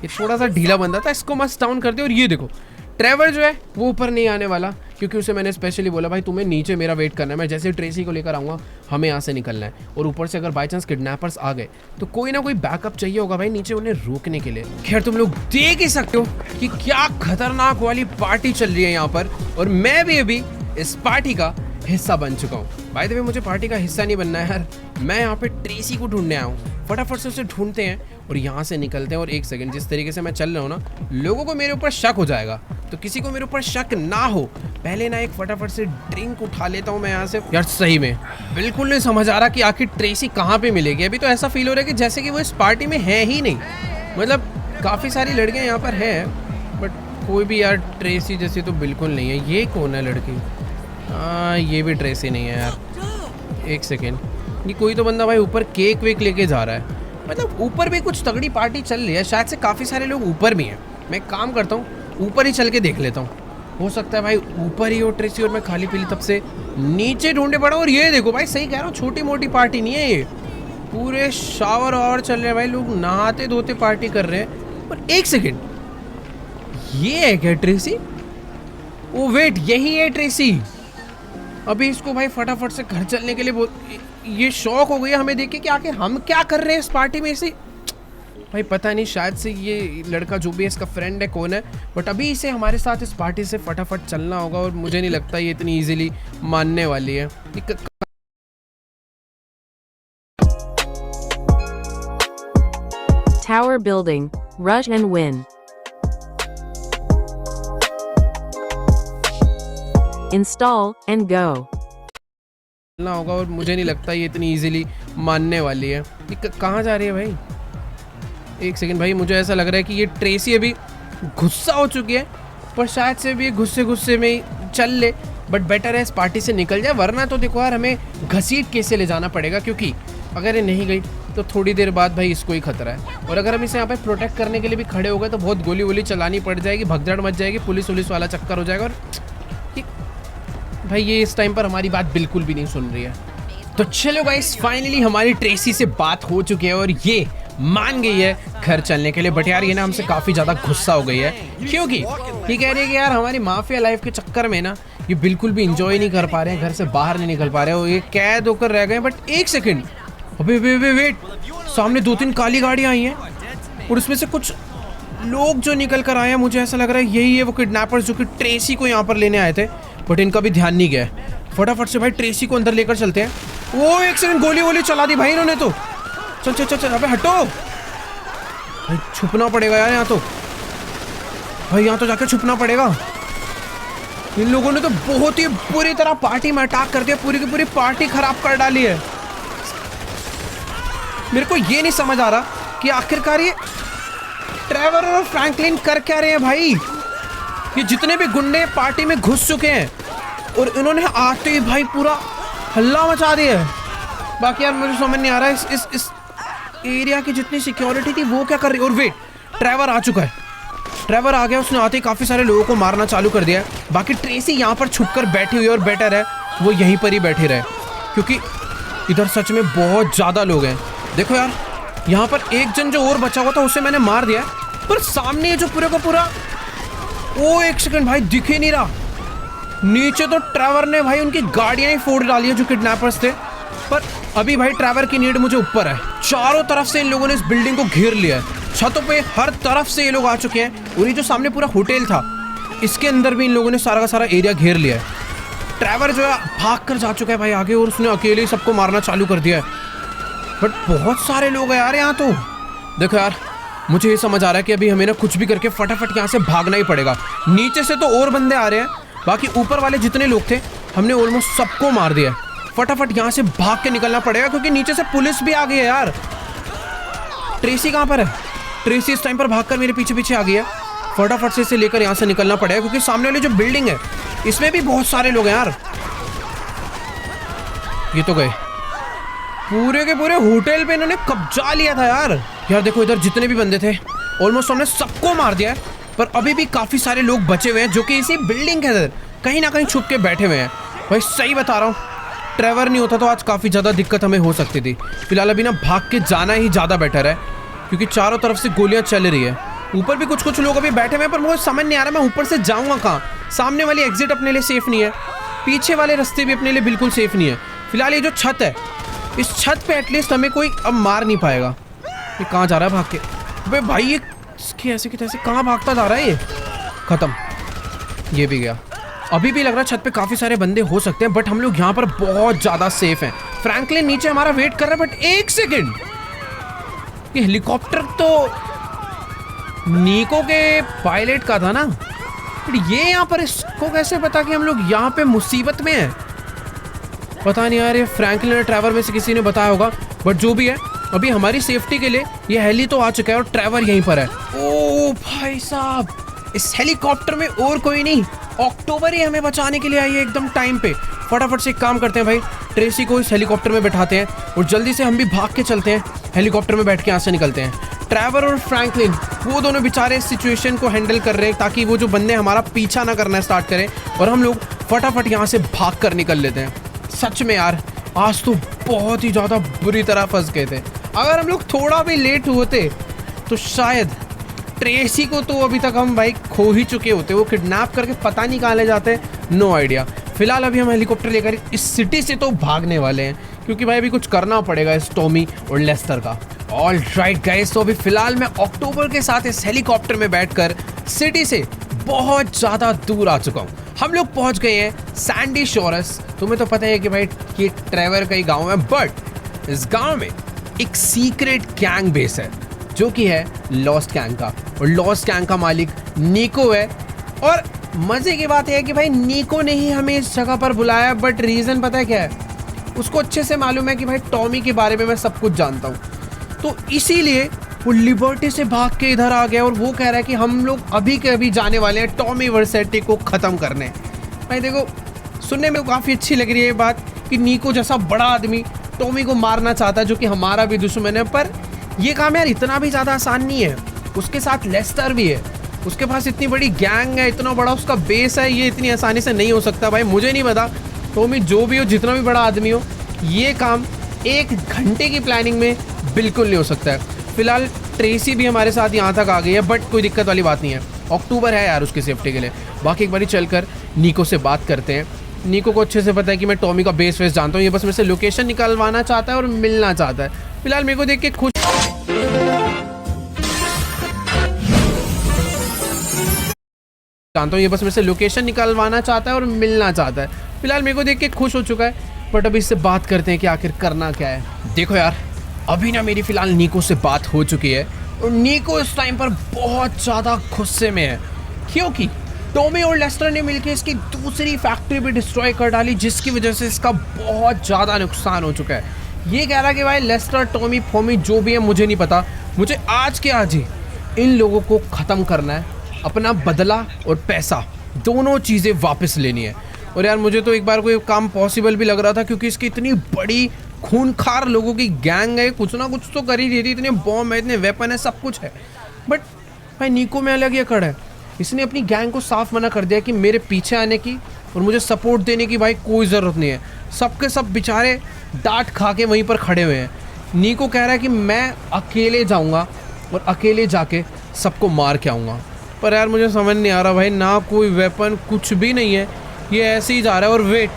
ये थोड़ा सा ढीला बंदा था, इसको मस्त डाउन करते। और ये देखो ट्रैवर जो है वो ऊपर नहीं आने वाला, क्योंकि उसे मैंने स्पेशली बोला भाई तुम्हें नीचे मेरा वेट करना है, मैं जैसे ट्रेसी को लेकर आऊँगा हमें यहाँ से निकलना है। और ऊपर से अगर बाई चांस किडनैपर्स आ गए तो कोई ना कोई बैकअप चाहिए होगा भाई नीचे उन्हें रोकने के लिए। खैर तुम लोग देख ही सकते हो कि क्या खतरनाक वाली पार्टी चल रही है यहाँ पर, और मैं भी अभी इस पार्टी का हिस्सा बन चुका हूँ। बाय द वे मुझे पार्टी का हिस्सा नहीं बनना है यार, मैं यहाँ पे ट्रेसी को ढूंढने आया हूँ। फटाफट से उसे ढूंढते हैं और यहाँ से निकलते हैं। और एक सेकंड, जिस तरीके से मैं चल रहा हूँ ना, लोगों को मेरे ऊपर शक हो जाएगा, तो किसी को मेरे ऊपर शक ना हो पहले ना एक फटाफट से ड्रिंक उठा लेता हूँ मैं यहाँ से। यार सही में बिल्कुल नहीं समझ आ रहा कि आखिर ट्रेसी कहाँ पे मिलेगी। अभी तो ऐसा फील हो रहा है कि जैसे कि वो इस पार्टी में है ही नहीं। मतलब काफ़ी सारी लड़कियाँ यहाँ पर हैं, बट कोई भी यार ट्रेसी जैसी तो बिल्कुल नहीं है। ये कौन है लड़की? ये भी ट्रेसी नहीं है यार। एक सेकेंड, ये कोई तो बंदा भाई ऊपर केक वेक लेके जा रहा है। मतलब ऊपर भी कुछ तगड़ी पार्टी चल रही है, शायद से काफ़ी सारे लोग ऊपर भी हैं। मैं काम करता हूँ, ऊपर ही चल के देख लेता हूँ, हो सकता है भाई ऊपर ही हो ट्रेसी और मैं खाली पीली तब से नीचे ढूंढे पड़ा। और ये देखो भाई, सही कह रहा हूँ, छोटी मोटी पार्टी नहीं है ये, पूरे शावर और चल रहे हैं भाई, लोग नहाते धोते पार्टी कर रहे हैं। और एक सेकेंड, ये है क्या ट्रेसी? ओ वेट, यही है ट्रेसी। अभी इसको भाई फटाफट से घर चलने के लिए ये शौक हो गई है हमें देख के कि आखिर हम क्या कर रहे हैं इस पार्टी में। इसे भाई पता नहीं, शायद से ये लड़का जो भी है इसका फ्रेंड है, कौन है, बट अभी इसे हमारे साथ इस पार्टी से फटाफट चलना होगा। और मुझे नहीं लगता ये इतनी इजीली मानने वाली है। Tower building, rush and win. Install and go. ना होगा और मुझे नहीं लगता ये इतनी इजीली मानने वाली है। ये कहाँ जा रही है भाई? एक सेकंड भाई, मुझे ऐसा लग रहा है कि ये ट्रेसी अभी गुस्सा हो चुकी है, पर शायद से भी गुस्से में ही चल ले, बट बेटर है इस पार्टी से निकल जाए, वरना तो देखो यार हमें घसीट के से ले जाना पड़ेगा, क्योंकि अगर ये नहीं गई तो थोड़ी देर बाद भाई इसको ही खतरा है। और अगर हम इसे यहाँ पे प्रोटेक्ट करने के लिए भी खड़े हो गए तो बहुत गोली वोली चलानी पड़ जाएगी, भगदड़ मच जाएगी, पुलिस वुलिस वाला चक्कर हो जाएगा। और भाई ये इस टाइम पर हमारी बात बिल्कुल भी नहीं सुन रही है। तो चलो गाइस, फाइनली हमारी ट्रेसी से बात हो चुकी है और ये मान गई है घर चलने के लिए। बट यार ये ना हमसे काफ़ी ज़्यादा गुस्सा हो गई है, क्योंकि ये कह रही है कि यार हमारी माफिया लाइफ के चक्कर में ना ये बिल्कुल भी इंजॉय नहीं कर पा रहे हैं, घर से बाहर नहीं निकल पा रहे हो, ये कैद होकर रह गए। बट एक सेकंड, अबे वेट, सामने 2-3 काली गाड़ियाँ आई हैं और उसमें से कुछ लोग जो निकल कर आए हैं, मुझे ऐसा लग रहा है यही है वो किडनैपर्स जो कि ट्रेसी को यहाँ पर लेने आए थे, बट इनका भी ध्यान नहीं गया। फटाफट से भाई ट्रेसी को अंदर लेकर चलते हैं। वो एक सेकंड, गोली वोली चला दी भाई इन्होंने तो। चल अबे हटो भाई, छुपना पड़ेगा यार यहाँ तो, भाई यहाँ तो जाके छुपना पड़ेगा। इन लोगों ने तो बहुत ही बुरी तरह पार्टी में अटैक करके पूरी की पूरी पार्टी खराब कर डाली है। मेरे को ये नहीं समझ आ रहा कि आखिरकार ये ट्रेवर और फ्रैंकलिन कर क्या रहे हैं भाई। ये जितने भी गुंडे पार्टी में घुस चुके हैं और इन्होंने आते ही भाई पूरा हल्ला मचा दिया है। बाकी यार मुझे समझ नहीं आ रहा है इस एरिया की जितनी सिक्योरिटी थी वो क्या कर रही है। और वेट, ट्रेवर आ चुका है, ट्रेवर आ गया, उसने आते ही काफ़ी सारे लोगों को मारना चालू कर दिया है। बाकी ट्रेसी यहाँ पर छुपकर बैठी हुई है और बेटर है वो यहीं पर ही बैठे रहे, क्योंकि इधर सच में बहुत ज़्यादा लोग हैं। देखो यार यहाँ पर एक जन जो और बचा हुआ था उसे मैंने मार दिया, पर सामने जो पूरे का पूरा, ओ एक सेकंड भाई, दिख ही नहीं रहा। नीचे तो ट्रेवर ने भाई उनकी गाड़ियाँ ही फोड़ डाली है जो किडनैपर्स थे, पर अभी भाई ट्रेवर की नीड मुझे ऊपर है। चारों तरफ से इन लोगों ने इस बिल्डिंग को घेर लिया है, छतों पे हर तरफ से ये लोग आ चुके हैं। और ये जो सामने पूरा होटल था इसके अंदर भी इन लोगों ने सारा का सारा एरिया घेर लिया है। ट्रेवर जो है भाग कर जा चुका है भाई आगे, और उसने अकेले ही सबको मारना चालू कर दिया है। बट बहुत सारे लोग हैं यार यहाँ तो। देखो यार मुझे ये समझ आ रहा है कि अभी हमें ना कुछ भी करके फटाफट यहाँ से भागना ही पड़ेगा। नीचे से तो और बंदे आ रहे हैं, बाकी ऊपर वाले जितने लोग थे हमने ऑलमोस्ट सबको मार दिया। फटाफट यहाँ से भाग के निकलना पड़ेगा, क्योंकि नीचे से पुलिस भी आ गई है यार। ट्रेसी कहाँ पर है? ट्रेसी इस टाइम पर भागकर मेरे पीछे पीछे आ गई है। फटाफट से इसे लेकर यहाँ से निकलना पड़ेगा, क्योंकि सामने वाली जो बिल्डिंग है इसमें भी बहुत सारे लोग हैं यार। ये तो गए, पूरे के पूरे होटल पे इन्होंने कब्जा लिया था यार। यार देखो इधर जितने भी बंदे थे ऑलमोस्ट हमने सबको मार दिया है, पर अभी भी काफ़ी सारे लोग बचे हुए हैं जो कि इसी बिल्डिंग के अंदर कहीं ना कहीं छुप के बैठे हुए हैं। भाई सही बता रहा हूँ, ट्रेवर नहीं होता तो आज काफ़ी ज़्यादा दिक्कत हमें हो सकती थी। फिलहाल अभी ना भाग के जाना ही ज़्यादा बेटर है, क्योंकि चारों तरफ से गोलियाँ चल रही है। ऊपर भी कुछ लोग अभी बैठे हुए हैं, पर मुझे समझ नहीं आ रहा मैं ऊपर से जाऊँगा कहाँ। सामने वाली एग्जिट अपने लिए सेफ़ नहीं है, पीछे वाले रास्ते भी अपने लिए बिल्कुल सेफ़ नहीं है। फिलहाल ये जो छत है, इस छत पे एटलीस्ट हमें कोई अब मार नहीं पाएगा। ये कहाँ जा रहा है भाग के? अबे भाई ये ऐसे कि तैसे कहाँ भागता जा रहा है? ये खत्म, ये भी गया। अभी भी लग रहा है छत पे काफ़ी सारे बंदे हो सकते हैं, बट हम लोग यहाँ पर बहुत ज़्यादा सेफ हैं। फ्रैंकलिन नीचे हमारा वेट कर रहा है, बट एक सेकेंड, ये हेलीकॉप्टर तो नीको के पायलट का था ना, बट ये यहाँ पर इसको कैसे पता कि हम लोग यहाँ पे मुसीबत में हैं? पता नहीं यार, ये फ्रैंकलिन और ट्रेवर में से किसी ने बताया होगा, बट जो भी है अभी हमारी सेफ्टी के लिए ये हेली तो आ चुका है और ट्रेवर यहीं पर है। ओ भाई साहब, इस हेलीकॉप्टर में और कोई नहीं, अक्टूबर ही हमें बचाने के लिए आई है एकदम टाइम पे। फटाफट से एक काम करते हैं भाई, ट्रेसी को इस हेलीकॉप्टर में बैठाते हैं और जल्दी से हम भी भाग के चलते हैं, हेलीकॉप्टर में बैठ के यहाँ से निकलते हैं। ट्रेवर और फ्रैंकलिन वो दोनों बेचारे इस सिचुएशन को हैंडल कर रहे हैं ताकि वो जो बंदे हमारा पीछा ना करना स्टार्ट करें, और हम लोग फटाफट यहाँ से भाग कर निकल लेते हैं। सच में यार आज तो बहुत ही ज़्यादा बुरी तरह फंस गए थे। अगर हम लोग थोड़ा भी लेट होते तो शायद ट्रेसी को तो अभी तक हम भाई खो ही चुके होते, वो किडनैप करके पता नहीं कहाँ ले जाते, नो आइडिया। फिलहाल अभी हम हेलीकॉप्टर लेकर इस सिटी से तो भागने वाले हैं, क्योंकि भाई अभी कुछ करना पड़ेगा इस टॉमी और लेस्टर का। ऑल राइट गाइस, तो अभी फिलहाल मैं अक्टूबर के साथ इस हेलीकॉप्टर में बैठकर सिटी से बहुत ज़्यादा दूर आ चुका हूँ। हम लोग पहुँच गए हैं सैंडी शोरस। तुम्हें तो पता है कि भाई ये ट्रेवर का ही गाँव है, बट इस गाँव में एक सीक्रेट गैंग बेस है जो कि है लॉस्ट गैंग का, और लॉस्ट गैंग का मालिक नीको है। और मजे की बात यह है कि भाई नीको ने ही हमें इस जगह पर बुलाया, बट रीजन पता है क्या है? उसको अच्छे से मालूम है कि भाई टॉमी के बारे में मैं सब कुछ जानता हूँ, तो इसीलिए वो लिबर्टी से भाग के इधर आ गया और वो कह रहा है कि हम लोग अभी के अभी जाने वाले हैं टॉमी वर्सेटी को ख़त्म करने। भाई देखो, सुनने में काफ़ी अच्छी लग रही है ये बात कि नीको जैसा बड़ा आदमी टॉमी को मारना चाहता है, जो कि हमारा भी दुश्मन है, पर ये काम यार इतना भी ज़्यादा आसान नहीं है। उसके साथ लेस्टर भी है, उसके पास इतनी बड़ी गैंग है, इतना बड़ा उसका बेस है, ये इतनी आसानी से नहीं हो सकता। भाई मुझे नहीं पता टॉमी जो भी हो, जितना भी बड़ा आदमी हो, ये काम 1 घंटे की प्लानिंग में बिल्कुल नहीं हो सकता है। फिलहाल ट्रेसी भी हमारे साथ यहाँ तक आ गई है, बट कोई दिक्कत वाली बात नहीं है, अक्टूबर है यार उसकी सेफ्टी के लिए। बाकी एक बारी चलकर नीको से बात करते हैं। नीको को अच्छे से पता है कि मैं टॉमी का बेस वेस जानता हूँ, ये बस मेरे से लोकेशन निकलवाना चाहता है और मिलना चाहता है। फिलहाल मेरे को देख के खुश जानता हूँ, ये बस मेरे से लोकेशन निकलवाना चाहता है और मिलना चाहता है। फिलहाल मेरे को देख के खुश हो चुका है, बट अभी इससे बात करते हैं कि आखिर करना क्या है। देखो यार, अभी ना मेरी फिलहाल नीको से बात हो चुकी है और नीको इस टाइम पर बहुत ज़्यादा गुस्से में है, क्योंकि टॉमी और लेस्टर ने मिलकर इसकी दूसरी फैक्ट्री भी डिस्ट्रॉय कर डाली, जिसकी वजह से इसका बहुत ज़्यादा नुकसान हो चुका है। ये कह रहा है कि भाई लेस्टर, टॉमी, फोमी जो भी है मुझे नहीं पता, मुझे आज के आज ही इन लोगों को ख़त्म करना है, अपना बदला और पैसा दोनों चीज़ें वापस लेनी है। और यार मुझे तो एक बार कोई काम पॉसिबल भी लग रहा था, क्योंकि इसकी इतनी बड़ी खूनखार लोगों की गैंग है, कुछ ना कुछ तो कर ही रही थी, इतने बॉम्ब है, इतने वेपन है, सब कुछ है। बट भाई नीको में अलग ये खड़ा है, इसने अपनी गैंग को साफ मना कर दिया कि मेरे पीछे आने की और मुझे सपोर्ट देने की भाई कोई ज़रूरत नहीं है। सबके सब बेचारे डांट खा के वहीं पर खड़े हुए हैं। नीको कह रहा है कि मैं अकेले जाऊँगा और अकेले जाके सबको मार के आऊँगा, पर यार मुझे समझ नहीं आ रहा भाई, ना कोई वेपन, कुछ भी नहीं है, ये ऐसे ही जा रहा है। और वेट,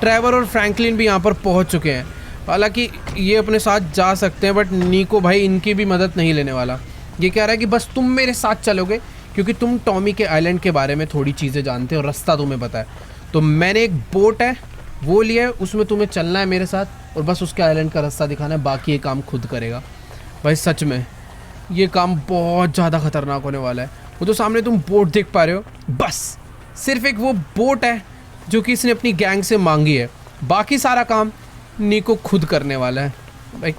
ट्रेवर और फ्रैंकलिन भी यहाँ पर पहुँच चुके हैं, हालांकि ये अपने साथ जा सकते हैं, बट नीको भाई इनकी भी मदद नहीं लेने वाला। ये कह रहा है कि बस तुम मेरे साथ चलोगे, क्योंकि तुम टॉमी के आइलैंड के बारे में थोड़ी चीज़ें जानते हो, रास्ता तुम्हें पता है। तो मैंने एक बोट है वो लिया है, उसमें तुम्हें चलना है मेरे साथ और बस उसके आइलैंड का रास्ता दिखाना है, बाकी ये काम खुद करेगा। भाई सच में ये काम बहुत ज़्यादा खतरनाक होने वाला है। वो तो सामने तुम बोट देख पा रहे हो, बस सिर्फ एक वो बोट है जो कि इसने अपनी गैंग से मांगी है, बाकी सारा काम नीको खुद करने वाला है। भाई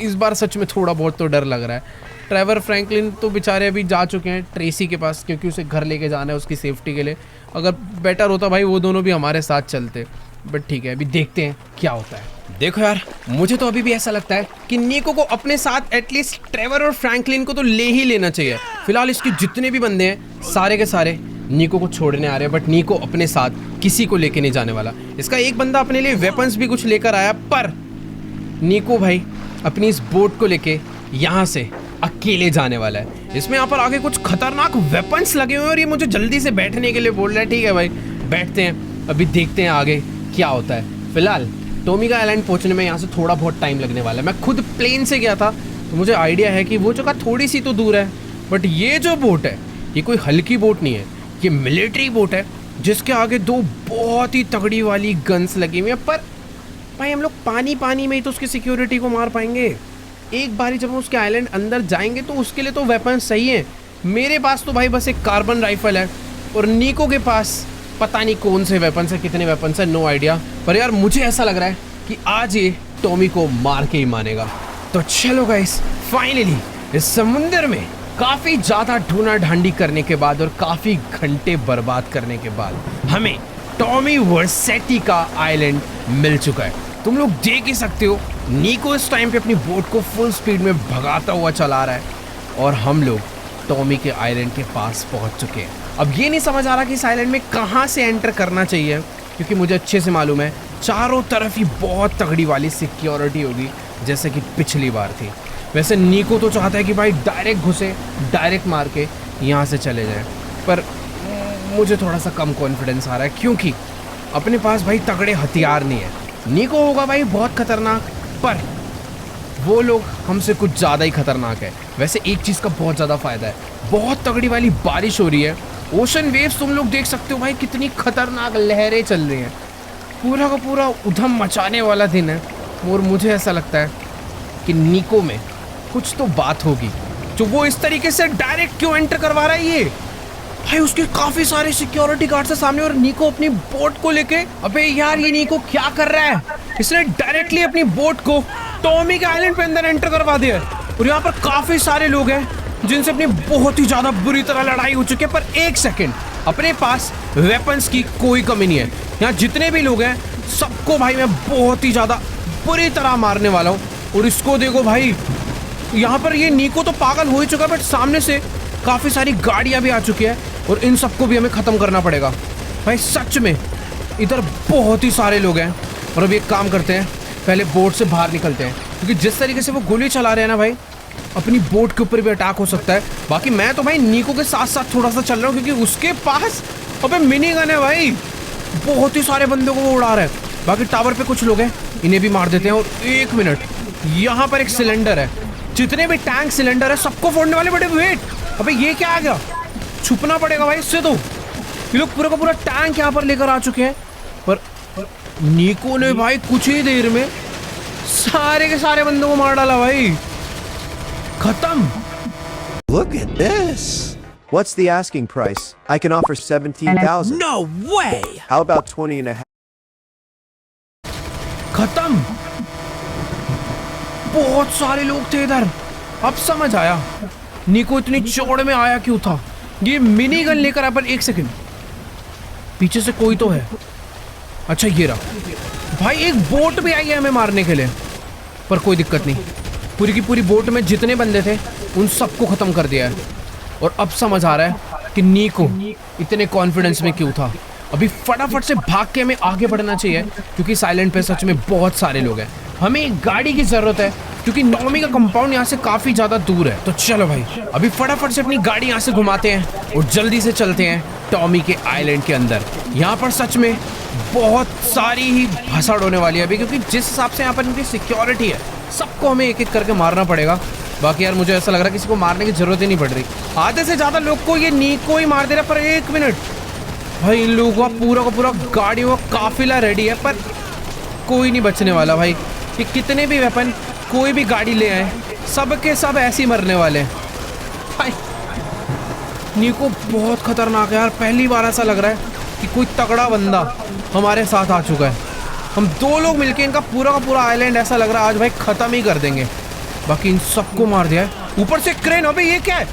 इस बार सच में थोड़ा बहुत तो डर लग रहा है। ट्रेवर, फ्रैंकलिन तो बेचारे अभी जा चुके हैं ट्रेसी के पास, क्योंकि उसे घर लेके जाना है उसकी सेफ्टी के लिए। अगर बेटर होता भाई वो दोनों भी हमारे साथ चलते, बट ठीक है, अभी देखते हैं क्या होता है। देखो यार, मुझे तो अभी भी ऐसा लगता है कि नीको को अपने साथ एटलीस्ट ट्रेवर और फ्रैंकलिन को तो ले ही लेना चाहिए। फिलहाल इसके जितने भी बंदे हैं सारे के सारे नीको को छोड़ने आ रहे हैं, बट नीको अपने साथ किसी को लेके नहीं जाने वाला। इसका एक बंदा अपने लिए वेपन्स भी कुछ लेकर आया, पर नीको भाई अपनी इस बोट को लेके यहाँ से अकेले जाने वाला है। इसमें यहाँ पर आगे कुछ खतरनाक वेपन्स लगे हुए हैं और ये मुझे जल्दी से बैठने के लिए बोल रहा है। ठीक है भाई, बैठते हैं, अभी देखते हैं आगे क्या होता है। फिलहाल टॉमी का आइलैंड पहुंचने में यहाँ से थोड़ा बहुत टाइम लगने वाला है। मैं खुद प्लेन से गया था तो मुझे आइडिया है कि वो जगह थोड़ी सी तो दूर है, बट ये जो बोट है ये कोई हल्की बोट नहीं है, ये मिलिट्री बोट है जिसके आगे 2 बहुत ही तगड़ी वाली गन्स लगी हुई है। पर भाई हम लोग पानी में ही तो उसकी सिक्योरिटी को मार पाएंगे। एक बारी जब हम उसके आइलैंड अंदर जाएंगे तो उसके लिए तो वेपन सही है। मेरे पास तो भाई बस एक कार्बन राइफल है और नीको के पास पता नहीं कौन से वेपन्स है, कितने वेपन्स है, नो आइडिया। पर यार मुझे ऐसा लग रहा है कि आज ये टॉमी को मार के ही मानेगा। तो चलो गाइस, फाइनली इस समुंदर में काफ़ी ज़्यादा ढूंढा ढांडी करने के बाद और काफ़ी घंटे बर्बाद करने के बाद हमें टॉमी वर्सेटी का आइलैंड मिल चुका है। तुम लोग देख ही सकते हो, नीको इस टाइम पे अपनी बोट को फुल स्पीड में भगाता हुआ चला रहा है और हम लोग टॉमी के आइलैंड के पास पहुंच चुके हैं। अब ये नहीं समझ आ रहा कि इस आइलैंड में कहाँ से एंटर करना चाहिए, क्योंकि मुझे अच्छे से मालूम है चारों तरफ ही बहुत तगड़ी वाली सिक्योरिटी होगी, जैसे कि पिछली बार थी। वैसे नीको तो चाहता है कि भाई डायरेक्ट घुसे, डायरेक्ट मार के यहाँ से चले जाए, पर मुझे थोड़ा सा कम कॉन्फिडेंस आ रहा है, क्योंकि अपने पास भाई तगड़े हथियार नहीं है। नीको होगा भाई बहुत खतरनाक, पर वो लोग हमसे कुछ ज़्यादा ही खतरनाक है। वैसे एक चीज़ का बहुत ज़्यादा फ़ायदा है, बहुत तगड़ी वाली बारिश हो रही है, ओशन वेव्स तुम लोग देख सकते हो भाई, कितनी खतरनाक लहरें चल रही हैं, पूरा का पूरा उधम मचाने वाला दिन है। और मुझे ऐसा लगता है कि नीको में कुछ तो बात होगी, जो वो इस तरीके से डायरेक्ट क्यों एंटर करवा रहा है। ये भाई उसके काफी सारे सिक्योरिटी गार्ड्स है सामने और नीको अपनी बोट को लेके, अबे यार ये नीको क्या कर रहा है, इसने डायरेक्टली अपनी बोट को टॉमी के आइलैंड पे अंदर एंटर करवा दिया है। और यहाँ पर काफी सारे लोग हैं जिनसे अपनी बहुत ही ज्यादा बुरी तरह लड़ाई हो चुकी है, पर एक सेकंड, अपने पास वेपन्स की कोई कमी नहीं है। यहाँ जितने भी लोग हैं सबको भाई मैं बहुत ही ज्यादा बुरी तरह मारने वाला हूँ। और इसको देखो भाई, यहाँ पर ये नीको तो पागल हो ही चुका है, बट सामने से काफी सारी गाड़ियां भी आ चुकी है और इन सबको भी हमें खत्म करना पड़ेगा। भाई सच में इधर बहुत ही सारे लोग हैं। और अब एक काम करते हैं, पहले बोट से बाहर निकलते हैं, क्योंकि जिस तरीके से वो गोली चला रहे हैं ना भाई, अपनी बोट के ऊपर भी अटैक हो सकता है। बाकी मैं तो भाई नीको के साथ साथ थोड़ा सा चल रहा हूँ, क्योंकि उसके पास अबे मिनी गन है भाई, बहुत ही सारे बंदों को वो उड़ा रहा है। बाकी टावर पे कुछ लोग हैं, इन्हें भी मार देते हैं। और एक मिनट, यहाँ पर एक सिलेंडर है, जितने भी टैंक सिलेंडर है सबको फोड़ने वाले। बड़े वेट, अबे ये क्या आ गया, छुपना पड़ेगा भाई इससे। तो ये लोग पूरा का पूरा टैंक यहाँ पर लेकर आ चुके हैं, पर नीको ने भाई कुछ ही देर में सारे के सारे बंदों को मार डाला भाई, खत्म। Look at this. What's the asking price? I can offer 17,000. No way! How about 20 and a half? खत्म। बहुत सारे लोग थे इधर। अब समझ आया नीको इतनी चौड़ में आया क्यों था। ये मिनी गन लेकर आया, पर एक सेकंड, पीछे से कोई तो है। अच्छा ये रहा भाई, एक बोट भी आई है हमें मारने के लिए, पर कोई दिक्कत नहीं, पूरी की पूरी बोट में जितने बंदे थे उन सबको खत्म कर दिया है। और अब समझ आ रहा है कि नीको इतने कॉन्फिडेंस में क्यों था। अभी फटाफट से भाग के हमें आगे बढ़ना चाहिए, क्योंकि साइलेंट पे सच में बहुत सारे लोग हैं। हमें एक गाड़ी की जरूरत है, क्योंकि नॉमी का कंपाउंड यहाँ से काफी ज्यादा दूर है। तो चलो भाई, अभी फटाफट से अपनी गाड़ी यहाँ से घुमाते हैं और जल्दी से चलते हैं टॉमी के आइलैंड के अंदर। यहाँ पर सच में बहुत सारी ही भसड़ होने वाली है अभी, क्योंकि जिस हिसाब से यहाँ पर इनकी सिक्योरिटी है, सबको हमें एक एक करके मारना पड़ेगा। बाकी यार मुझे ऐसा लग रहा है किसी को मारने की जरूरत ही नहीं पड़ रही, आधे से ज्यादा लोग को ये नीको ही मार दे रहा है। पर एक मिनट भाई, इन लोगों का पूरा गाड़ियों का काफिला रेडी है, पर कोई नहीं बचने वाला भाई। ये कितने भी वेपन, कोई भी गाड़ी ले आए, सब के सब ऐसे ही मरने वाले हैं भाई। नीको बहुत खतरनाक है यार, पहली बार ऐसा लग रहा है कि कोई तगड़ा बंदा हमारे साथ आ चुका है। हम दो लोग मिलके इनका पूरा का पूरा आइलैंड ऐसा लग रहा है आज भाई खत्म ही कर देंगे। बाकी इन सबको मार दिया है। ऊपर से क्रेन, अबे ये क्या है,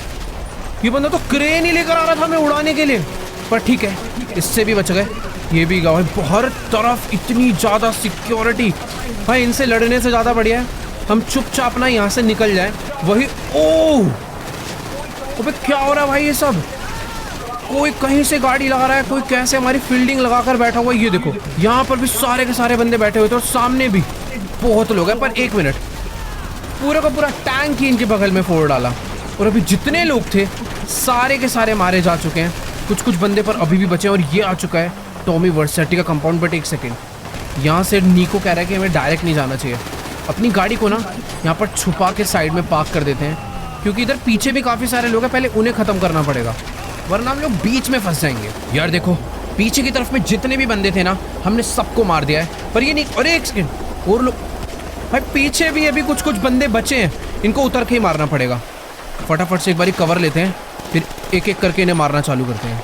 ये बंदा तो क्रेन ही लेकर आ रहा था हमें उड़ाने के लिए, पर ठीक है इससे भी बच गए। ये भी गाँव है, हर तरफ इतनी ज़्यादा सिक्योरिटी भाई, इनसे लड़ने से ज़्यादा बढ़िया है हम चुपचाप ना यहाँ से निकल जाए। वही ओह, अबे क्या हो रहा है भाई, ये सब कोई कहीं से गाड़ी लगा रहा है, कोई कैसे हमारी फील्डिंग लगाकर बैठा हुआ है। ये देखो यहाँ पर भी सारे के सारे बंदे बैठे हुए थे और सामने भी बहुत लोग हैं। पर एक मिनट, पूरा का पूरा टैंक ही इनके बगल में फोड़ डाला और अभी जितने लोग थे सारे के सारे मारे जा चुके हैं। कुछ कुछ बंदे पर अभी भी बचे हैं और ये आ चुका है टॉमी वर्सेटी का कंपाउंड। बट एक सेकेंड, यहाँ से नीको कह रहा है कि हमें डायरेक्ट नहीं जाना चाहिए। अपनी गाड़ी को ना यहाँ पर छुपा के साइड में पार्क कर देते हैं, क्योंकि इधर पीछे भी काफ़ी सारे लोग हैं, पहले उन्हें ख़त्म करना पड़ेगा, वरना हम लोग बीच में फंस जाएंगे। यार देखो पीछे की तरफ में जितने भी बंदे थे ना, हमने सबको मार दिया है। पर ये नहीं, अरे एक सेकेंड और लोग भाई, पीछे भी अभी कुछ कुछ बंदे बचे हैं, इनको उतर के ही मारना पड़ेगा। फटाफट से एक बारी कवर लेते हैं, फिर एक एक करके इन्हें मारना चालू करते हैं,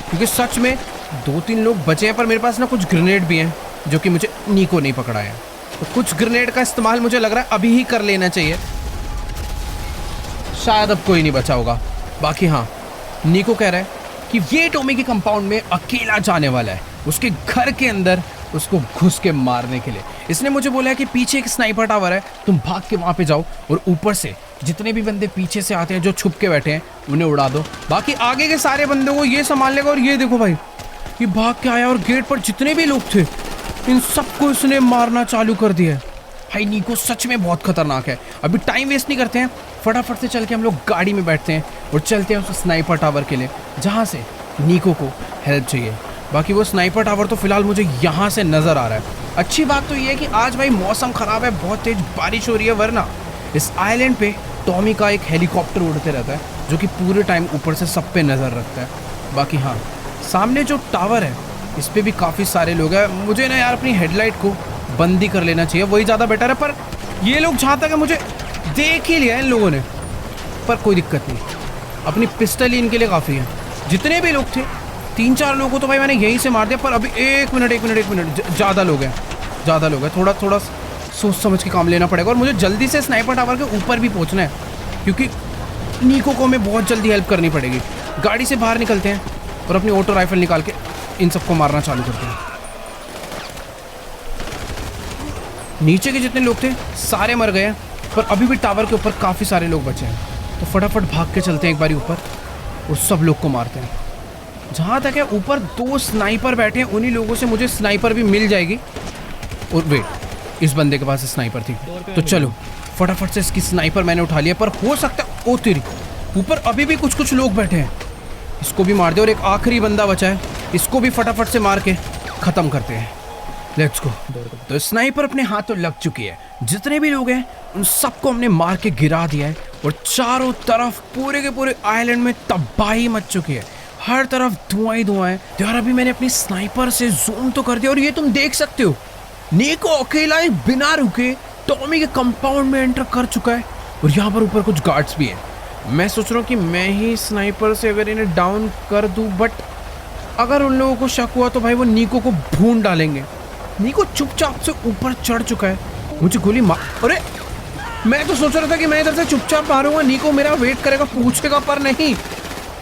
क्योंकि सच में 2-3 लोग बचे हैं। पर मेरे पास ना कुछ ग्रेनेड भी हैं जो कि मुझे नीको नहीं पकड़ा है, तो कुछ ग्रेनेड का इस्तेमाल मुझे लग रहा है अभी ही कर लेना चाहिए, शायद अब कोई नहीं बचा होगा। बाकी हाँ, नीको कह रहा है कि ये टॉमी के कंपाउंड में अकेला जाने वाला है, उसके घर के अंदर उसको घुस के मारने के लिए। इसने मुझे बोला है कि पीछे एक स्नाइपर टावर है, तुम भाग के वहाँ पे जाओ और ऊपर से जितने भी बंदे पीछे से आते हैं जो छुप के बैठे हैं उन्हें उड़ा दो। बाकी आगे के सारे बंदों को ये संभाल लेगा। और ये देखो भाई, ये भाग के आया और गेट पर जितने भी लोग थे इन सबको इसने मारना चालू कर दिया। भाई नीको सच में बहुत खतरनाक है। अभी टाइम वेस्ट नहीं करते हैं, फटाफट से चल के हम लोग गाड़ी में बैठते हैं और चलते हैं उस स्नाइपर टावर के लिए जहाँ से नीको को हेल्प चाहिए। बाकी वो स्नाइपर टावर तो फिलहाल मुझे यहाँ से नज़र आ रहा है। अच्छी बात तो ये है कि आज भाई मौसम ख़राब है, बहुत तेज बारिश हो रही है, वरना इस आइलैंड पे टॉमी का एक हेलीकॉप्टर उड़ते रहता है जो कि पूरे टाइम ऊपर से सब पे नज़र रखता है। बाकी हाँ, सामने जो टावर है इस पर भी काफ़ी सारे लोग हैं। मुझे ना यार अपनी हेडलाइट को बंद ही कर लेना चाहिए, वही ज़्यादा बेटर है। पर ये लोग जहाँ तक है मुझे देख ही लिया है इन लोगों ने, पर कोई दिक्कत नहीं, अपनी पिस्टल ही इनके लिए काफ़ी है। जितने भी लोग थे 3-4 लोगों को तो भाई मैंने यहीं से मार दिया। पर अभी एक मिनट ज़्यादा लोग हैं। थोड़ा सोच समझ के काम लेना पड़ेगा। और मुझे जल्दी से स्नाइपर टावर के ऊपर भी पहुंचना है, क्योंकि नीको को हमें बहुत जल्दी हेल्प करनी पड़ेगी। गाड़ी से बाहर निकलते हैं और अपनी ऑटो राइफल निकाल के इन सबको मारना चालू करते हैं। नीचे के जितने लोग थे सारे मर गए हैं, पर अभी भी टावर के ऊपर काफ़ी सारे लोग बचे हैं। तो फटाफट भाग के चलते हैं एक बारी ऊपर और सब लोग को मारते हैं। जहाँ तक है ऊपर 2 स्नाइपर बैठे हैं, उन्हीं लोगों से मुझे स्नाइपर भी मिल जाएगी। और वेट, इस बंदे के पास स्नाइपर थी, तो चलो फटाफट से इसकी स्नाइपर मैंने उठा लिया। पर हो सकता है, ओ तेरी, ऊपर अभी भी कुछ लोग बैठे हैं, इसको भी मार दे। और एक आखिरी बंदा बचा है, इसको भी फटाफट से मार के ख़त्म करते हैं। Let's go. तो स्नाइपर अपने हाथों लग चुकी है। जितने भी लोग हैं उन सबको हमने मार के गिरा दिया है और चारों तरफ पूरे के पूरे आइलैंड में तबाही मच चुकी है। हर तरफ धुआं ही धुआं है। तो यार अभी मैंने अपनी स्नाइपर से जूम तो कर दिया और ये तुम देख सकते हो, नीको अकेला ही बिना रुके टॉमी के कंपाउंड में एंटर कर चुका है। और यहाँ पर ऊपर कुछ गार्ड्स भी हैं। मैं सोच रहा हूँ कि मैं ही स्नाइपर से अगर इन्हें डाउन कर दूँ, बट अगर उन लोगों को शक हुआ तो भाई वो नीको को भून डालेंगे। नीको चुपचाप से ऊपर चढ़ चुका है, मुझे गोली मार। अरे मैं तो सोच रहा था कि मैं इधर से चुपचाप मारूंगा, नीको मेरा वेट करेगा, पूछेगा, पर नहीं,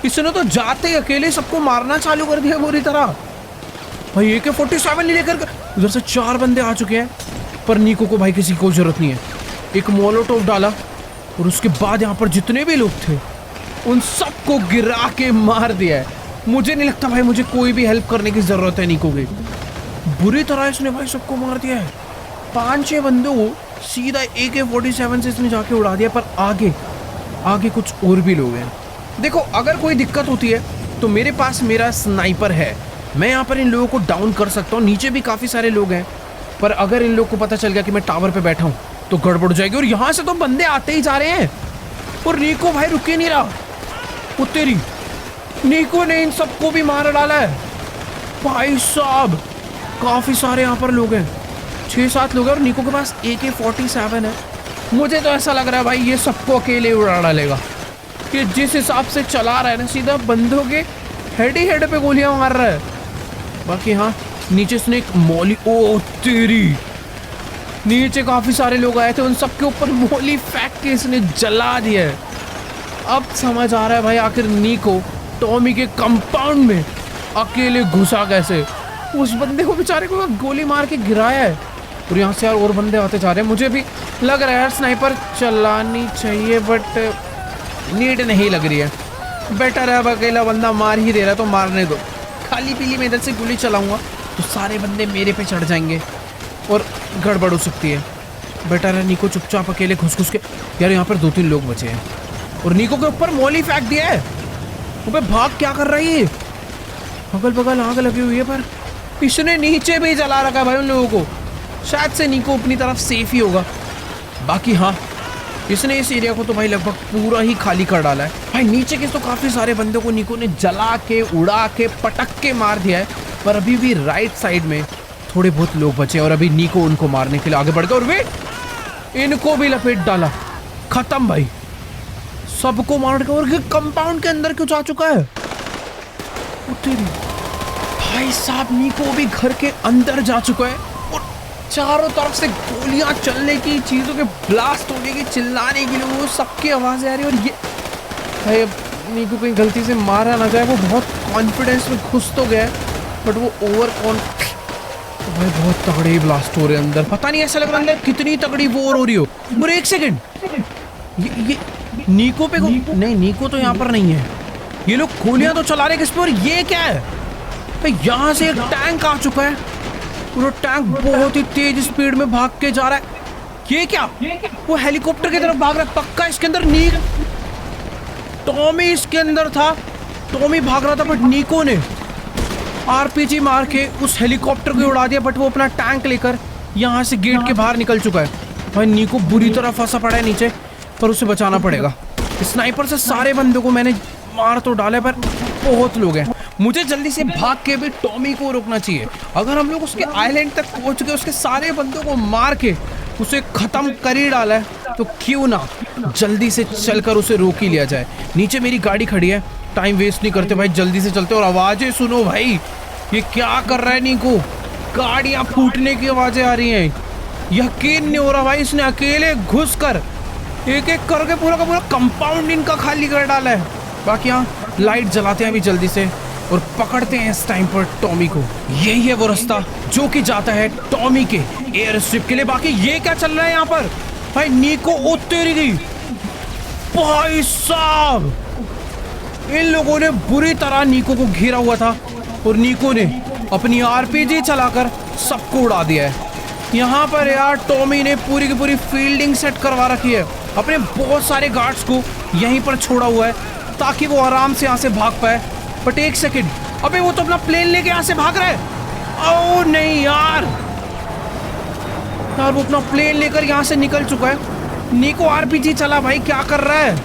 इसने तो जाते ही अकेले सबको मारना चालू कर दिया बुरी तरह। भाई AK-47 नहीं लेकर उधर से 4 बंदे आ चुके हैं, पर नीको को भाई किसी को जरूरत नहीं है। एक मोलोटोव डाला और उसके बाद यहाँ पर जितने भी लोग थे उन सबको गिरा के मार दिया है। मुझे नहीं लगता भाई मुझे कोई भी हेल्प करने की जरूरत है नीको की। बुरी तरह इसने भाई सबको मार दिया है। 5-6 बंदों को सीधा AK-47 से इसने जाके उड़ा दिया। पर आगे कुछ और भी लोग हैं। देखो, अगर कोई दिक्कत होती है तो मेरे पास मेरा स्नाइपर है, मैं यहाँ पर इन लोगों को डाउन कर सकता हूँ। नीचे भी काफ़ी सारे लोग हैं, पर अगर इन लोगों को पता चल गया कि मैं टावर पे बैठा हूँ तो गड़बड़ हो जाएगी। और यहाँ से तो बंदे आते ही जा रहे हैं और नीको भाई रुके नहीं रहा। वो तेरी, नीको ने इन सबको भी मार डाला है भाई साहब। काफ़ी सारे यहाँ पर लोग हैं, 6-7 लोग हैं और नीको के पास AK-47 है। मुझे तो ऐसा लग रहा है भाई ये सबको अकेले उड़ा डालेगा, कि जिस हिसाब से चला रहा है ना, सीधा बंदों के हेड पे गोलियां मार रहा है। बाकी हाँ, नीचे से एक मौली, ओ तेरी, नीचे काफ़ी सारे लोग आए थे, उन सबके ऊपर मौली फेंक के इसने जला दिया है। अब समझ आ रहा है भाई आखिर नीको टॉमी के कंपाउंड में अकेले घुसा कैसे। उस बंदे को बेचारे को गोली मार के गिराया है। और यहाँ से यार और बंदे आते जा रहे हैं। मुझे भी लग रहा है यार स्नाइपर चलानी चाहिए, बट नीड नहीं लग रही है। बेटर है अब अकेला बंदा मार ही दे रहा है तो मारने दो। खाली पीली में इधर से गोली चलाऊंगा तो सारे बंदे मेरे पे चढ़ जाएंगे और गड़बड़ हो सकती है। बेटर है नीको चुपचाप अकेले घुस के। यार यहाँ पर 2-3 लोग बचे हैं और नीको के ऊपर मौली फेंक दिया है। अबे भाग, क्या कर रही है? अगल बगल आग लगी हुई है, पर इसने नीचे भी जला रखा है भाई उन लोगों को। शायद से नीको अपनी तरफ सेफ ही होगा। बाकी हाँ, इसने इस एरिया को तो भाई लगभग पूरा ही खाली कर डाला है। भाई नीचे के तो काफ़ी सारे बंदों को नीको ने जला के, उड़ा के, पटक के मार दिया है। पर अभी भी राइट साइड में थोड़े बहुत लोग बचे और अभी नीको उनको मारने के लिए आगे बढ़ गया। और वेट, इनको भी लपेट डाला, खत्म भाई, सबको मार के। और कंपाउंड के अंदर क्यों जा चुका है? भाई साहब, नीको भी घर के अंदर जा चुका है और चारों तरफ से गोलियां चलने की, चीज़ों के ब्लास्ट होने की, चिल्लाने की, लोगों सबकी आवाज़ें आ रही है। और ये भाई अब नीको कहीं गलती से मारा ना जाए। वो बहुत कॉन्फिडेंस में घुस तो गया है, बट वो तो भाई बहुत तगड़े ब्लास्ट हो रहे हैं अंदर। पता नहीं, ऐसा लग रहा है कितनी तगड़ी वॉर हो रही हो। और 1 सेकेंड, ये नीको पे नहीं, नीको तो यहाँ पर नहीं है। ये लोग गोलियां तो चला रहे किस पे? और ये क्या है भाई? यहाँ से एक टैंक आ चुका है, पूरा टैंक बहुत ही तेज स्पीड में भाग के जा रहा है। ये क्या? वो हेलीकॉप्टर की तरफ भाग रहा है। पक्का इसके अंदर टॉमी इसके अंदर था। टॉमी भाग रहा था, बट नीको ने RPG मार के उस हेलीकॉप्टर को उड़ा दिया। बट वो अपना टैंक लेकर यहाँ से गेट के बाहर निकल चुका है। भाई नीको बुरी तरह फंसा पड़ा है नीचे, पर उसे बचाना पड़ेगा। स्नाइपर से सारे बंदों को मैंने मार तो डाला, पर बहुत लोग हैं। मुझे जल्दी से भाग के भी टॉमी को रोकना चाहिए। अगर हम लोग उसके आइलैंड तक पहुंच गए, उसके सारे बंदों को मार के उसे ख़त्म कर ही डाला है, तो क्यों ना जल्दी से चलकर उसे रोक ही लिया जाए। नीचे मेरी गाड़ी खड़ी है टाइम वेस्ट नहीं करते भाई, जल्दी से चलते। और आवाजें सुनो भाई, ये क्या कर रहा है नीको, गाड़ियां फूटने की आवाजें आ रही हैं। यकीन नहीं हो रहा भाई, इसने अकेले घुस कर एक एक करके पूरा का पूरा कंपाउंड इनका खाली कर डाला है। बाकी यहाँ लाइट जलाते हैं अभी जल्दी से और पकड़ते हैं इस टाइम पर टॉमी को। यही है वो रास्ता जो कि जाता है टॉमी के एयर स्ट्रिप के लिए। बाकी ये क्या चल रहा है यहाँ पर भाई, नीको ओ तेरी गई भाई साहब, इन लोगों ने बुरी तरह नीको को घेरा हुआ था और नीको ने अपनी आरपीजी चलाकर सबको उड़ा दिया है। यहाँ पर यार टॉमी ने पूरी की पूरी फील्डिंग सेट करवा रखी है, अपने बहुत सारे गार्ड्स को यहीं पर छोड़ा हुआ है ताकि वो आराम से यहाँ से भाग पाए। बट एक सेकंड, अबे वो तो अपना प्लेन लेके यहाँ से भाग रहा है। ओह नहीं यार, वो अपना प्लेन लेकर यहाँ से निकल चुका है। नीको आरपीजी चला भाई, क्या कर रहा है?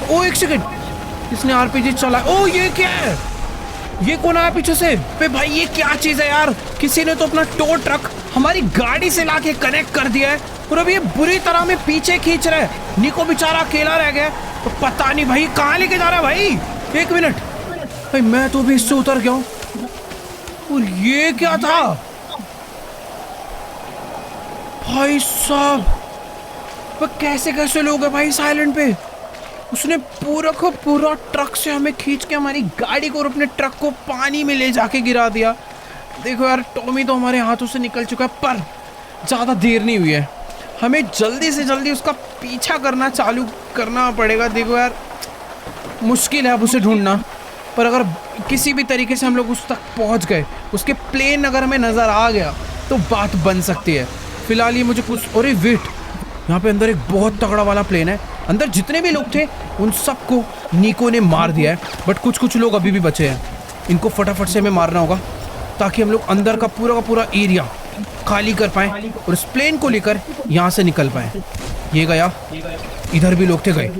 ओ एक सेकंड, इसने आरपीजी चला। ओ ये क्या है, ये कौन आया पीछे से? बे भाई ये क्या चीज है यार, किसी ने तो अपना टो ट्रक हमारी गाड़ी से लाके कनेक्ट कर दिया है और अब ये बुरी तरह में पीछे खींच रहा है। नीको बेचारा अकेला रह गया, तो पता नहीं भाई कहाँ लेके जा रहा है भाई। एक मिनट भाई, मैं तो भी इससे उतर गया हूँ। और ये क्या था भाई साहब, कैसे कैसे लोग हैं भाई साइलेंट पे। उसने पूरा को पूरा ट्रक से हमें खींच के हमारी गाड़ी को और अपने ट्रक को पानी में ले जाके गिरा दिया। देखो यार टॉमी तो हमारे हाथों से निकल चुका है, पर ज़्यादा देर नहीं हुई है, हमें जल्दी से जल्दी उसका पीछा करना चालू करना पड़ेगा। देखो यार मुश्किल है अब उसे ढूंढना, पर अगर किसी भी तरीके से हम लोग उस तक पहुंच गए, उसके प्लेन अगर हमें नज़र आ गया तो बात बन सकती है। फिलहाल ये मुझे कुछ, अरे वेट, यहाँ पे अंदर एक बहुत तगड़ा वाला प्लेन है। अंदर जितने भी लोग थे उन सबको नीको ने मार दिया है, बट कुछ लोग अभी भी बचे हैं। इनको फटाफट से हमें मारना होगा ताकि हम लोग अंदर का पूरा एरिया खाली कर पाएं और इस प्लेन को लेकर यहाँ से निकल पाएं। ये गया, इधर भी लोग थे गए।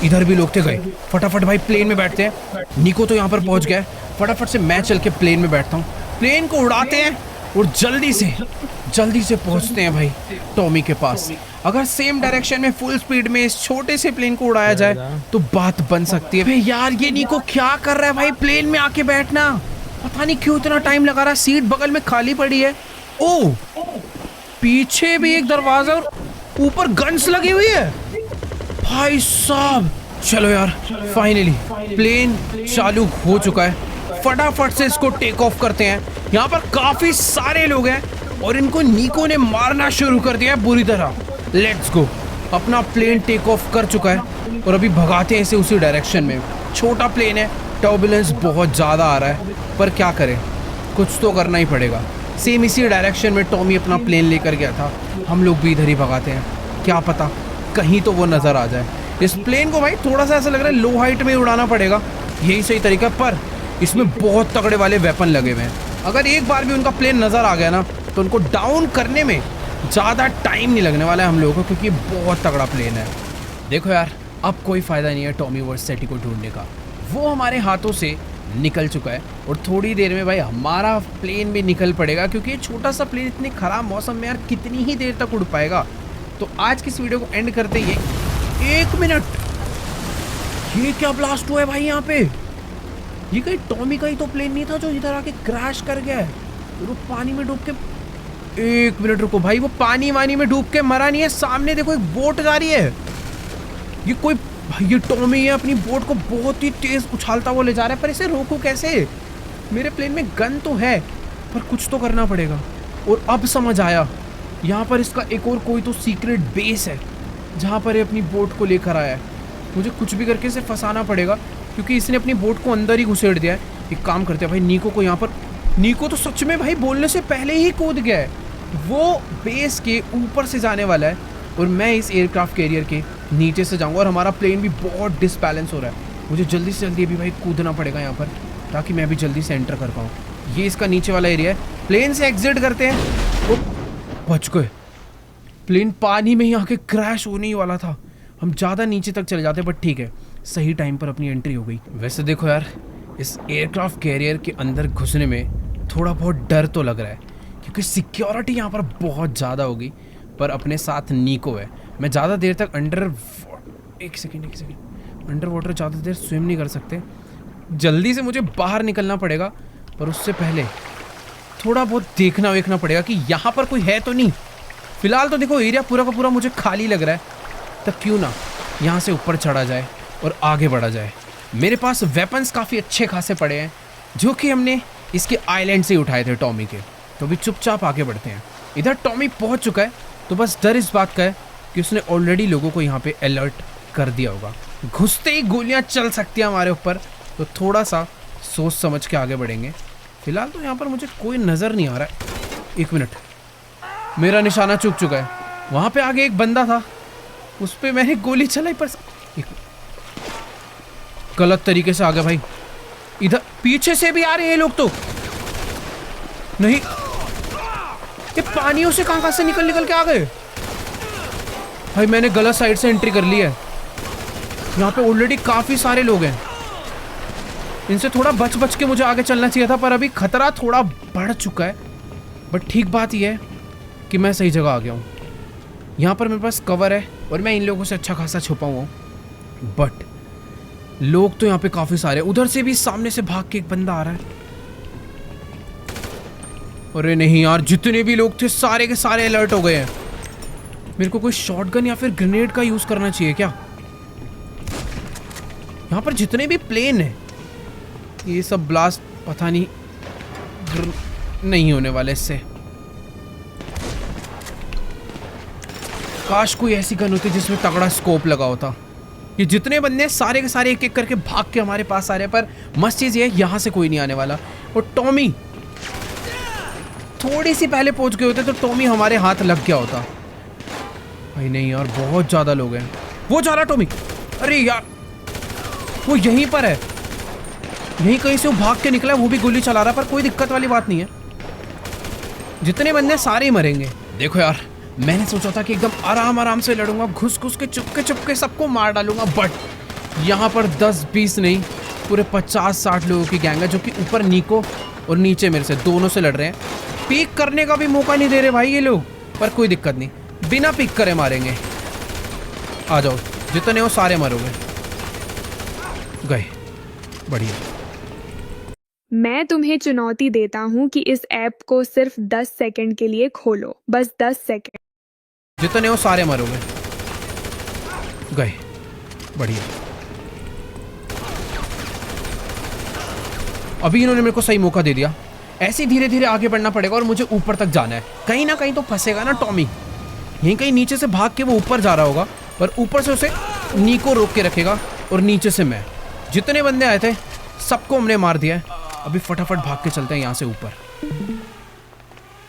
इधर भी लोग थे गए। फटाफट भाई प्लेन में बैठते हैं। नीको तो यहाँ पर पहुंच गया है, फटाफट से मैं चल के प्लेन में बैठता हूँ। प्लेन को उड़ाते हैं और जल्दी से पहुंचते हैं भाई टॉमी के पास। अगर सेम डायरेक्शन में फुल स्पीड में इस छोटे से प्लेन को उड़ाया जाए तो बात बन सकती है। यार ये नीको क्या कर रहा है भाई, प्लेन में आके बैठना, पता नहीं क्यों इतना टाइम लगा रहा है। सीट बगल में खाली पड़ी है। ओ पीछे भी एक दरवाजा और ऊपर गन्स लगी हुई है भाई साहब। चलो यार फाइनली प्लेन चालू हो चुका है, फटाफट से इसको टेक ऑफ करते हैं। यहाँ पर काफी सारे लोग हैं और इनको नीको ने मारना शुरू कर दिया है बुरी तरह। लेट्स गो, अपना प्लेन टेक ऑफ कर चुका है और अभी भगाते हैं इसे उसी डायरेक्शन में। छोटा प्लेन है, टर्बुलेंस बहुत ज़्यादा आ रहा है, पर क्या करें, कुछ तो करना ही पड़ेगा। सेम इसी डायरेक्शन में टॉमी अपना प्लेन लेकर गया था, हम लोग भी इधर ही भगाते हैं। क्या पता कहीं तो वो नज़र आ जाए। इस प्लेन को भाई थोड़ा सा ऐसा लग रहा है लो हाइट में उड़ाना पड़ेगा, यही सही तरीका, पर इसमें बहुत तगड़े वाले वेपन लगे हुए हैं। अगर एक बार भी उनका प्लेन नज़र आ गया ना तो उनको डाउन करने में ज़्यादा टाइम नहीं लगने वाला है हम लोगों को, क्योंकि बहुत तगड़ा प्लेन है। देखो यार अब कोई फ़ायदा नहीं है टॉमी वर्सेटी को ढूंढने का, वो हमारे हाथों से निकल चुका है और थोड़ी देर में भाई हमारा प्लेन भी निकल पड़ेगा, क्योंकि ये छोटा सा प्लेन इतने ख़राब मौसम में यार कितनी ही देर तक उड़ पाएगा। तो आज की इस वीडियो को एंड करते ही, एक मिनट, ये क्या ब्लास्ट हुआ है भाई यहाँ पे? ये कहीं टॉमी का ही तो प्लेन नहीं था जो इधर आके क्रैश कर गया है? वो पानी में डूब के, एक मिनट रुको भाई, वो पानी वानी में डूब के मरा नहीं है। सामने देखो एक बोट जा रही है, ये कोई भाई, ये टॉमी है अपनी बोट को बहुत ही तेज उछालता हुआ ले जा रहा है, पर इसे रोको कैसे? मेरे प्लेन में गन तो है पर कुछ तो करना पड़ेगा। और अब समझ आया, यहाँ पर इसका एक और कोई तो सीक्रेट बेस है जहाँ पर ये अपनी बोट को लेकर आया है। मुझे कुछ भी करके इसे फंसाना पड़ेगा, क्योंकि इसने अपनी बोट को अंदर ही घुसेड़ दिया है। एक काम करते हैं भाई, नीको को यहाँ पर, नीको तो सच में भाई बोलने से पहले ही कूद गया है, वो बेस के ऊपर से जाने वाला है और मैं इस एयरक्राफ्ट कैरियर के नीचे से जाऊँगा। और हमारा प्लेन भी बहुत डिसबैलेंस हो रहा है, मुझे जल्दी से जल्दी अभी भाई कूदना पड़ेगा यहाँ पर, ताकि मैं भी जल्दी से एंटर कर पाऊँ। ये इसका नीचे वाला एरिया है, प्लेन से एग्जिट करते हैं। ओ बच गए, प्लेन पानी में ही आके क्रैश होने ही वाला था। हम ज़्यादा नीचे तक चले जाते, बट ठीक है, सही टाइम पर अपनी एंट्री हो गई। वैसे देखो यार, इस एयरक्राफ्ट कैरियर के अंदर घुसने में थोड़ा बहुत डर तो लग रहा है कि क्योंकि सिक्योरिटी यहाँ पर बहुत ज़्यादा होगी, पर अपने साथ नीको है। मैं ज़्यादा देर तक एक सेकेंड अंडर वाटर ज़्यादा देर स्विम नहीं कर सकते। जल्दी से मुझे बाहर निकलना पड़ेगा, पर उससे पहले थोड़ा बहुत देखना वेखना पड़ेगा कि यहाँ पर कोई है तो नहीं। फिलहाल तो देखो एरिया पूरा का पूरा मुझे खाली लग रहा है, तो क्यों ना यहाँ से ऊपर चढ़ा जाए और आगे बढ़ा जाए। मेरे पास वेपन्स काफ़ी अच्छे खासे पड़े हैं, जो कि हमने इसके आइलैंड से ही उठाए थे टॉमी के। तो अभी चुपचाप आगे बढ़ते हैं। इधर टॉमी पहुँच चुका है, तो बस डर इस बात का है कि उसने ऑलरेडी लोगों को यहाँ पे अलर्ट कर दिया होगा। घुसते ही गोलियाँ चल सकती हैं हमारे ऊपर, तो थोड़ा सा सोच समझ के आगे बढ़ेंगे। फिलहाल तो यहाँ पर मुझे कोई नज़र नहीं आ रहा है। 1 मिनट, मेरा निशाना चूक चुका है। वहाँ पे आगे एक बंदा था, उस पर मैंने गोली चलाई, पर गलत तरीके से आ गया भाई। इधर पीछे से भी आ रहे हैं लोग, तो नहीं, ये पानियों से कहाँ से निकल के आ गए भाई। मैंने गलत साइड से एंट्री कर ली है। यहाँ पे ऑलरेडी काफ़ी सारे लोग हैं, इनसे थोड़ा बच के मुझे आगे चलना चाहिए था, पर अभी खतरा थोड़ा बढ़ चुका है। बट ठीक बात यह है कि मैं सही जगह आ गया हूँ। यहाँ पर मेरे पास कवर है और मैं इन लोगों से अच्छा खासा छुपा हुआ हूँ। बट लोग तो यहाँ पे काफ़ी सारे, उधर से भी सामने से भाग के एक बंदा आ रहा है। अरे नहीं यार, जितने भी लोग थे सारे के सारे अलर्ट हो गए हैं। मेरे को कोई शॉटगन या फिर ग्रेनेड का यूज़ करना चाहिए क्या? यहाँ पर जितने भी प्लेन हैं ये सब ब्लास्ट पता नहीं होने वाले इससे। काश कोई ऐसी गन होती जिसमें तगड़ा स्कोप लगा होता। ये जितने बंदे सारे के सारे एक एक करके भाग के हमारे पास आ रहे हैं, पर मस्त चीज़ ये है यहाँ से कोई नहीं आने वाला। और टॉमी थोड़ी सी पहले पहुंच गए होते तो टॉमी हमारे हाथ लग गया होता। भाई नहीं यार, बहुत ज़्यादा लोग हैं। वो जा रहा टॉमी, अरे यार वो यहीं पर है, यहीं कहीं से वो भाग के निकला है, वो भी गोली चला रहा है, पर कोई दिक्कत वाली बात नहीं है। जितने बंदे सारे ही मरेंगे। देखो यार, मैंने सोचा था कि एकदम आराम से लड़ूंगा, घुस के चुपके सबको मार डालूंगा, बट यहाँ पर 10-20 नहीं, पूरे 50-60 लोगों की गैंग है, जो कि ऊपर नीको और नीचे मेरे से दोनों से लड़ रहे हैं। पीक करने का भी मौका नहीं दे रहे भाई ये लोग, पर कोई दिक्कत नहीं, बिना पीक करे मारेंगे। आ जाओ, जितने हो सारे मरोगे। गए, बढ़िया। मैं तुम्हें चुनौती देता हूँ कि इस ऐप को सिर्फ 10 सेकंड के लिए खोलो, बस 10 सेकंड। जितने हो सारे मरोगे। गए, बढ़िया। अभी इन्होंने मेरे को सही मौका दे दिया। ऐसे धीरे धीरे आगे बढ़ना पड़ेगा और मुझे ऊपर तक जाना है। कहीं ना कहीं तो फंसेगा ना टॉमी, यहीं कहीं नीचे से भाग के वो ऊपर जा रहा होगा, पर ऊपर से उसे नीको रोक के रखेगा और नीचे से मैं। जितने बंदे आए थे सबको हमने मार दिया है। अभी फटाफट भाग के चलते हैं यहाँ से ऊपर।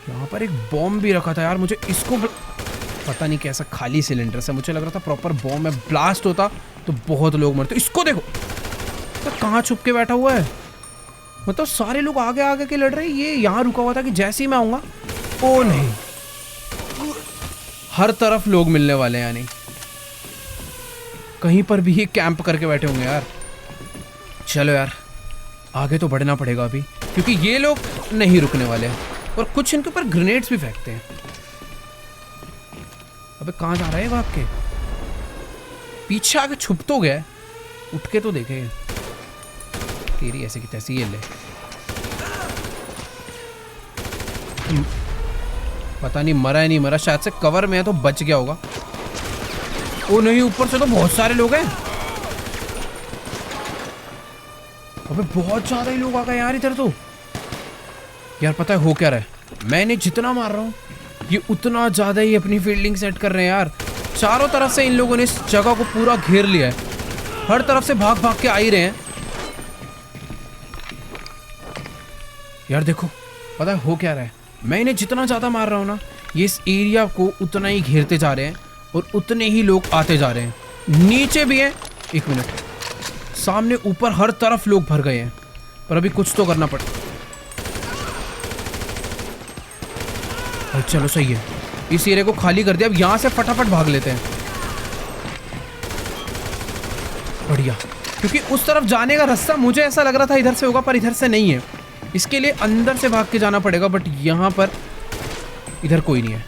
यहाँ पर एक बॉम्ब भी रखा था यार, मुझे इसको पता नहीं कैसा खाली सिलेंडर से, मुझे लग रहा था प्रॉपर बॉम्ब है। ब्लास्ट होता तो बहुत लोग मरते। इसको देखो तो कहाँ छुप के बैठा हुआ है, मतलब सारे लोग आगे के लड़ रहे हैं, ये यहाँ रुका हुआ था कि जैसे ही मैं आऊँगा, ओ नहीं, हर तरफ लोग मिलने वाले हैं। यानी कहीं पर भी ये कैंप करके बैठे होंगे यार। चलो यार, आगे तो बढ़ना पड़ेगा अभी, क्योंकि ये लोग नहीं रुकने वाले हैं और कुछ इनके ऊपर ग्रेनेड्स भी फेंकते हैं। अबे कहाँ जा रहा है भाग के? पीछे आके छुप तो गया, उठ के तो देखे। तेरी ऐसे की तैसी, ये ले। पता नहीं मरा है नहीं मरा, शायद से कवर में है तो बच गया होगा। ओ नहीं, ऊपर से तो बहुत सारे लोग हैं। अबे बहुत ज्यादा ही लोग आ गए यार इधर तो। यार पता है हो क्या रहा है, मैंने जितना मार रहा हूँ ये उतना ज्यादा ही अपनी फील्डिंग सेट कर रहे हैं यार। चारों तरफ से इन लोगों ने इस जगह को पूरा घेर लिया है, हर तरफ से भाग के आ ही रहे हैं। यार देखो पता है हो क्या रहा है, मैं इन्हें जितना ज़्यादा मार रहा हूँ ना, ये इस एरिया को उतना ही घेरते जा रहे हैं और उतने ही लोग आते जा रहे हैं। नीचे भी हैं, 1 मिनट, सामने ऊपर हर तरफ लोग भर गए हैं, पर अभी कुछ तो करना पड़ेगा। चलो सही है, इस एरिया को खाली कर दिया। अब यहाँ से फटाफट भाग लेते हैं। बढ़िया, क्योंकि उस तरफ जाने का रास्ता मुझे ऐसा लग रहा था इधर से होगा, पर इधर से नहीं है। इसके लिए अंदर से भाग के जाना पड़ेगा, बट यहाँ पर इधर कोई नहीं है।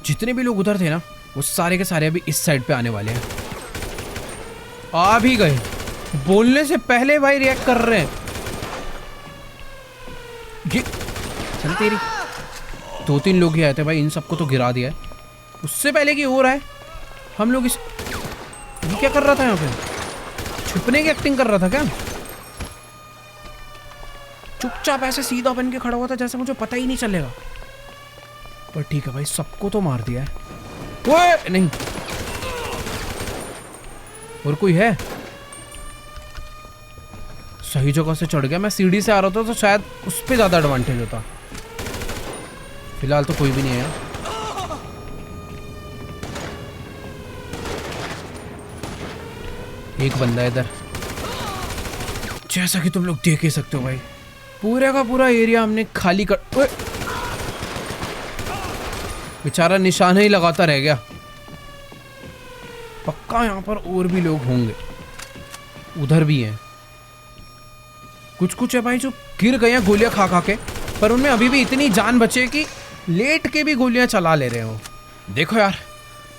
जितने भी लोग उधर थे ना वो सारे के सारे अभी इस साइड पे आने वाले हैं। आ भी गए, बोलने से पहले भाई रिएक्ट कर रहे हैं। ये चल तेरी, 2-3 लोग ही आए थे भाई, इन सबको तो गिरा दिया है। उससे पहले की हो रहा है हम लोग इस, ये क्या कर रहा था यहाँ पे? छुपने की एक्टिंग कर रहा था क्या? चुपचाप ऐसे सीधा बन के खड़ा हुआ था जैसे मुझे पता ही नहीं चलेगा। पर ठीक है भाई, सबको तो मार दिया है। ओए नहीं, और कोई है? सही जगह से चढ़ गया। मैं सीढ़ी से आ रहा था तो शायद उस पे ज्यादा एडवांटेज होता। फिलहाल तो कोई भी नहीं है यार। एक बंदा है इधर, जैसा कि तुम लोग देख ही सकते हो भाई। पूरे का पूरा एरिया हमने खाली कर, बेचारा निशाना ही लगाता रह गया। पक्का यहाँ पर और भी लोग होंगे, उधर भी हैं। कुछ है भाई जो गिर गए हैं गोलियां खा खा के, पर उनमें अभी भी इतनी जान बचे कि लेट के भी गोलियां चला ले रहे हो। देखो यार,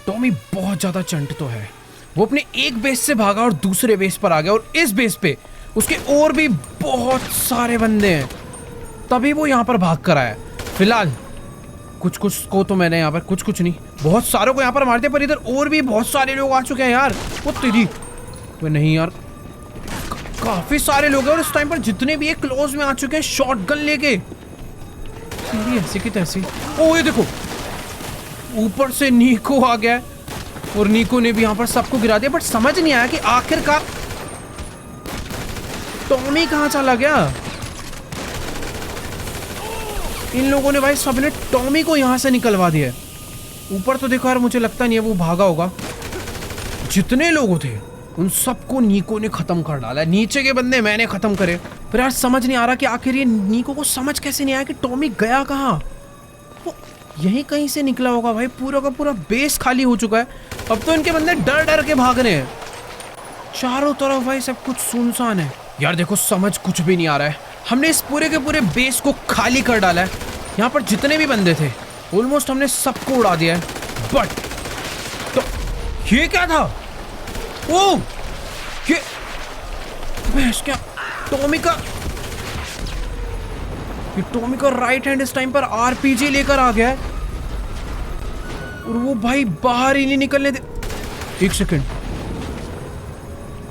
टॉमी बहुत ज्यादा चंट तो है। वो अपने एक बेस से भागा और दूसरे बेस पर आ गया, और इस बेस पे उसके और भी बहुत सारे बंदे हैं, तभी वो यहाँ पर भाग कर आया। फिलहाल कुछ को तो मैंने यहाँ पर कुछ नहीं, बहुत सारों को यहाँ पर मार दिया, पर इधर और भी बहुत सारे लोग आ चुके हैं यार। वो तेरी, वो नहीं यार, काफी सारे लोग हैं, और इस टाइम पर जितने भी क्लोज में आ चुके हैं शॉटगन लेके, ऐसी की तैसी। ओ ये देखो, ऊपर से नीको आ गया, और नीको ने भी यहाँ पर सबको गिरा दिया। बट समझ नहीं आया कि आखिरकार टॉमी कहाँ चला गया। इन लोगों ने भाई सबने टॉमी को यहाँ से निकलवा दिया। ऊपर तो देखो यार, मुझे लगता नहीं है वो भागा होगा। जितने लोग थे उन सबको नीको ने खत्म कर डाला। नीचे के बंदे मैंने खत्म करे, पर यार समझ नहीं आ रहा कि आखिर ये नीको को समझ कैसे नहीं आया कि टॉमी गया कहाँ। वो यहीं कहीं से निकला होगा भाई। पूरा का पूरा बेस खाली हो चुका है। अब तो इनके बंदे डर के भाग रहे हैं। चारों तरफ भाई सब कुछ सुनसान है। यार देखो, समझ कुछ भी नहीं आ रहा है। हमने इस पूरे के पूरे बेस को खाली कर डाला है। यहाँ पर जितने भी बंदे थे ऑलमोस्ट हमने सबको उड़ा दिया है। बट तो ये क्या था? ओ ये बेस क्या? टॉमी का राइट हैंड इस टाइम पर आरपीजी लेकर आ गया है, और वो भाई बाहर ही नहीं निकलने दे। एक सेकंड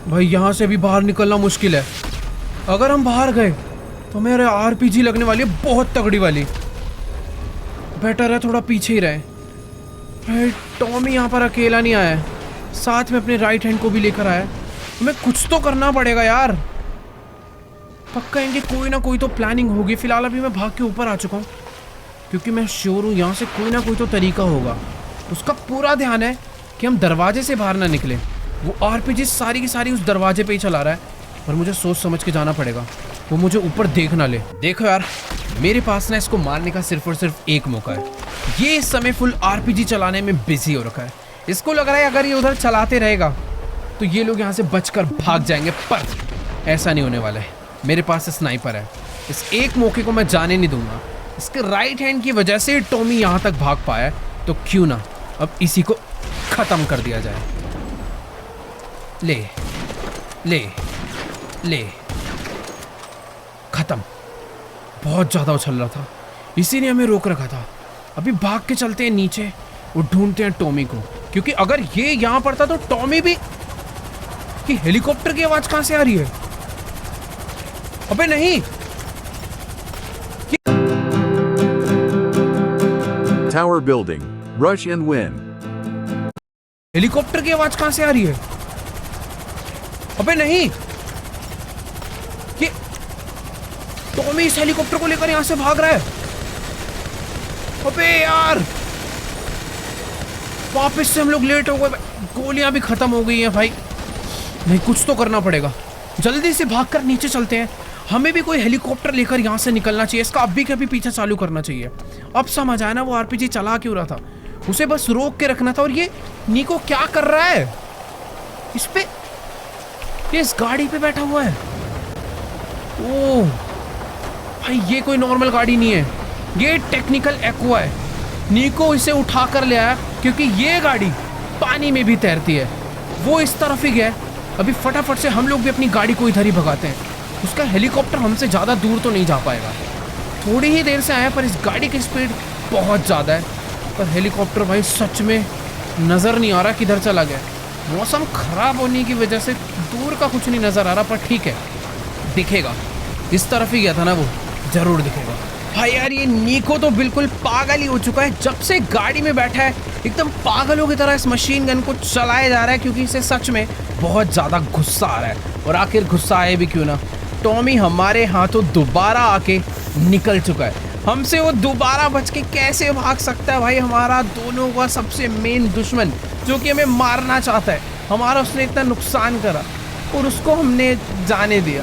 भाई, यहां से भी बाहर निकलना मुश्किल है। अगर हम बाहर गए तो मेरे आरपीजी लगने वाली है, बहुत तगड़ी वाली। बेटर है थोड़ा पीछे ही रहे। भाई टॉमी यहाँ पर अकेला नहीं आया है, साथ में अपने राइट हैंड को भी लेकर आया। हमें कुछ तो करना पड़ेगा यार। पक्का इनकी कोई ना कोई तो प्लानिंग होगी। फिलहाल अभी मैं भाग के ऊपर आ चुका हूँ, क्योंकि मैं श्योर हूँ यहाँ से कोई ना कोई तो तरीका होगा। उसका पूरा ध्यान है कि हम दरवाजे से बाहर ना निकले। वो आरपीजी सारी की सारी उस दरवाजे पे ही चला रहा है, और मुझे सोच समझ के जाना पड़ेगा, वो मुझे ऊपर देख ना ले। देखो यार, मेरे पास ना इसको मारने का सिर्फ और सिर्फ एक मौका है। ये इस समय फुल आरपीजी चलाने में बिजी हो रखा है। इसको लग रहा है अगर ये उधर चलाते रहेगा तो ये लोग यहाँ से बचकर भाग जाएंगे, पर ऐसा नहीं होने वाला है। मेरे पास स्नाइपर है, इस एक मौके को मैं जाने नहीं दूंगा। इसके राइट हैंड की वजह से टॉमी यहाँ तक भाग पाया है, तो क्यों ना अब इसी को खत्म कर दिया जाए। ले ले ले, खत्म। बहुत ज्यादा उछल रहा था, इसी ने हमें रोक रखा था। अभी भाग के चलते हैं नीचे और ढूंढते हैं टॉमी को, क्योंकि अगर ये यहां पर था तो टॉमी भी। कि हेलीकॉप्टर की आवाज कहां से आ रही है? अबे नहीं, Tower building. Rush and win. Helicopter की आवाज कहां से आ रही है? अबे नहीं, ये टॉमी इस हेलीकॉप्टर को लेकर यहां से भाग रहा है। अबे यार, वापस से हम लोग लेट हो गए। गोलियां भी खत्म हो गई हैं भाई। नहीं, कुछ तो करना पड़ेगा। जल्दी से भागकर नीचे चलते हैं। हमें भी कोई हेलीकॉप्टर लेकर यहाँ से निकलना चाहिए। इसका अभी कभी पीछा चालू करना चाहिए। अब समझ आया ना वो आरपीजी चला क्यों रहा था। उसे बस रोक के रखना था। और ये नीको क्या कर रहा है? इस पे, ये इस गाड़ी पे बैठा हुआ है। ओह भाई, ये कोई नॉर्मल गाड़ी नहीं है। ये टेक्निकल एक्वा है। नीको इसे उठा कर ले आया क्योंकि ये गाड़ी पानी में भी तैरती है। वो इस तरफ ही गया। अभी फटाफट से हम लोग भी अपनी गाड़ी को इधर ही भगाते हैं। उसका हेलीकॉप्टर हमसे ज़्यादा दूर तो नहीं जा पाएगा। थोड़ी ही देर से आया पर इस गाड़ी की स्पीड बहुत ज़्यादा है। पर हेलीकॉप्टर भाई सच में नज़र नहीं आ रहा किधर चला गया। मौसम ख़राब होने की वजह से दूर का कुछ नहीं नज़र आ रहा, पर ठीक है दिखेगा। इस तरफ ही गया था ना वो, ज़रूर दिखेगा। भाई यार ये नीको तो बिल्कुल पागल ही हो चुका है। जब से गाड़ी में बैठा है एकदम पागलों की तरह इस मशीन गन को चलाया जा रहा है, क्योंकि इसे सच में बहुत ज़्यादा गुस्सा आ रहा है। और आखिर गुस्सा आए भी क्यों ना, टॉमी हमारे हाथों दोबारा आके निकल चुका है। हमसे वो दोबारा बच के कैसे भाग सकता है भाई? हमारा दोनों का सबसे मेन दुश्मन जो कि हमें मारना चाहता है, हमारा उसने इतना नुकसान करा और उसको हमने जाने दिया।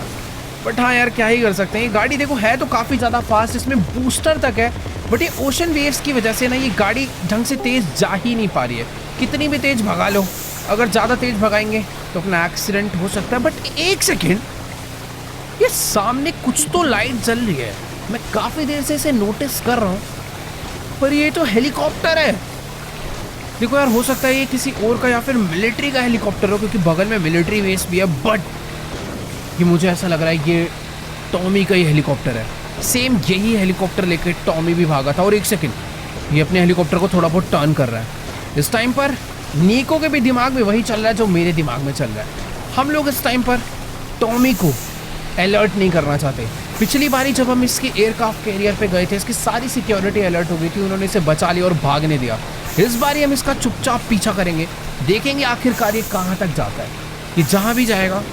बट हाँ यार क्या ही कर सकते हैं। ये गाड़ी देखो है तो काफ़ी ज़्यादा फास्ट, इसमें बूस्टर तक है, बट ये ओशन वेव्स की वजह से ना ये गाड़ी ढंग से तेज़ जा ही नहीं पा रही है। कितनी भी तेज़ भगा लो, अगर ज़्यादा तेज़ भगाएंगे तो अपना एक्सीडेंट हो सकता है। बट एक सेकेंड, ये सामने कुछ तो लाइट जल रही है। मैं काफ़ी देर से इसे नोटिस कर रहा हूँ, पर ये तो हेलीकॉप्टर है। देखो यार हो सकता है ये किसी और का या फिर मिलिट्री का हेलीकॉप्टर हो, क्योंकि बगल में मिलिट्री बेस भी है। बट ये मुझे ऐसा लग रहा है ये टॉमी का ही हेलीकॉप्टर है। सेम यही हेलीकॉप्टर लेकर टॉमी भी भागा था। और एक सेकंड, ये अपने हेलीकॉप्टर को थोड़ा बहुत टर्न कर रहा है। इस टाइम पर नीको के भी दिमाग में वही चल रहा है जो मेरे दिमाग में चल रहा है। हम लोग इस टाइम पर टॉमी को अलर्ट नहीं करना चाहते। पिछली बारी जब हम इसके एयरक्राफ्ट कैरियर पे गए थे, इसकी सारी सिक्योरिटी अलर्ट हो गई थी, उन्होंने इसे बचा लिया और भागने दिया। इस बारी हम इसका चुपचाप पीछा करेंगे, देखेंगे आखिरकार ये कहाँ तक जाता है। ये जहाँ भी जाएगा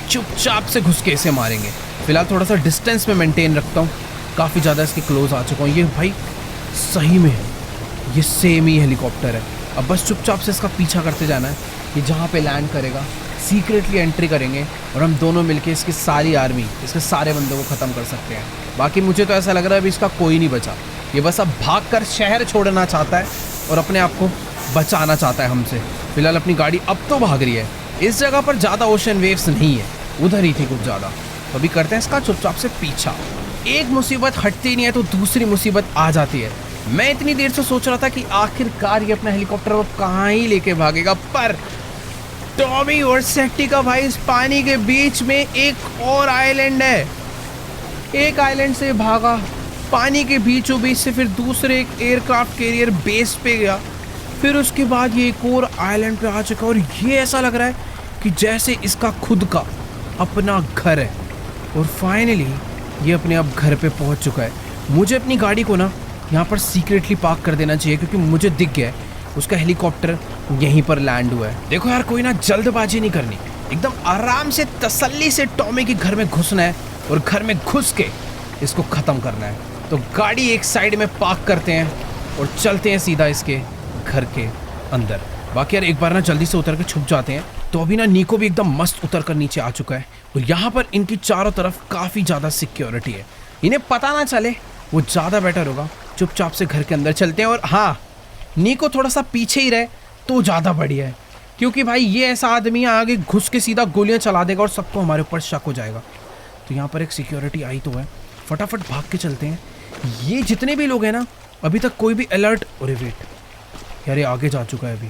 चुपचाप से घुस के इसे मारेंगे। फिलहाल थोड़ा सा डिस्टेंस में मेंटेन रखता हूँ, काफ़ी ज़्यादा इसके क्लोज आ चुका हूँ। ये भाई सही में है, ये सेम ही हेलीकॉप्टर है। अब बस चुपचाप से इसका पीछा करते जाना है। ये जहाँ पे लैंड करेगा सीक्रेटली एंट्री करेंगे और हम दोनों मिलके इसकी सारी आर्मी, इसके सारे बंदों को ख़त्म कर सकते हैं। बाकी मुझे तो ऐसा लग रहा है अभी इसका कोई नहीं बचा। ये बस अब भाग कर शहर छोड़ना चाहता है और अपने आप को बचाना चाहता है हमसे। फिलहाल अपनी गाड़ी अब तो भाग रही है। इस जगह पर ज़्यादा ओशन वेव्स नहीं है, उधर ही थी कुछ ज़्यादा। तो अभी करते हैं इसका चुपचाप से पीछा। एक मुसीबत हटती नहीं है तो दूसरी मुसीबत आ जाती है। मैं इतनी देर से सोच रहा था कि आखिरकार ये अपना हेलीकॉप्टर अब कहाँ ही लेके भागेगा, पर टॉमी और सेट्टी का भाई इस पानी के बीच में एक और आइलैंड है। एक आइलैंड से भागा पानी के बीचों बीच से, फिर दूसरे एक एयरक्राफ्ट कैरियर बेस पे गया, फिर उसके बाद ये एक और आइलैंड पे आ चुका। और ये ऐसा लग रहा है कि जैसे इसका खुद का अपना घर है। और फाइनली ये अपने आप घर पे पहुंच चुका है। मुझे अपनी गाड़ी को ना यहाँ पर सीक्रेटली पार्क कर देना चाहिए, क्योंकि मुझे दिख गया है उसका हेलीकॉप्टर यहीं पर लैंड हुआ है। देखो यार कोई ना जल्दबाजी नहीं करनी, एकदम आराम से तसल्ली से टॉमी के घर में घुसना है और घर में घुस के इसको ख़त्म करना है। तो गाड़ी एक साइड में पार्क करते हैं और चलते हैं सीधा इसके घर के अंदर। बाकी यार एक बार ना जल्दी से उतर के छुप जाते हैं। तो अभी ना नीको भी एकदम मस्त उतर कर नीचे आ चुका है और यहाँ पर इनकी चारों तरफ काफ़ी ज़्यादा सिक्योरिटी है, इन्हें पता ना चले वो ज़्यादा बेटर होगा। चुपचाप से घर के अंदर चलते हैं। और हाँ, नीको थोड़ा सा पीछे ही रहे तो ज़्यादा बढ़िया है, क्योंकि भाई ये ऐसा आदमी है आगे घुस के सीधा गोलियां चला देगा और सबको हमारे ऊपर शक हो जाएगा। तो यहाँ पर एक सिक्योरिटी आई तो है, फटाफट भाग के चलते हैं। ये जितने भी लोग हैं ना अभी तक कोई भी अलर्ट, अरे वेट यार ये आगे जा चुका है। अभी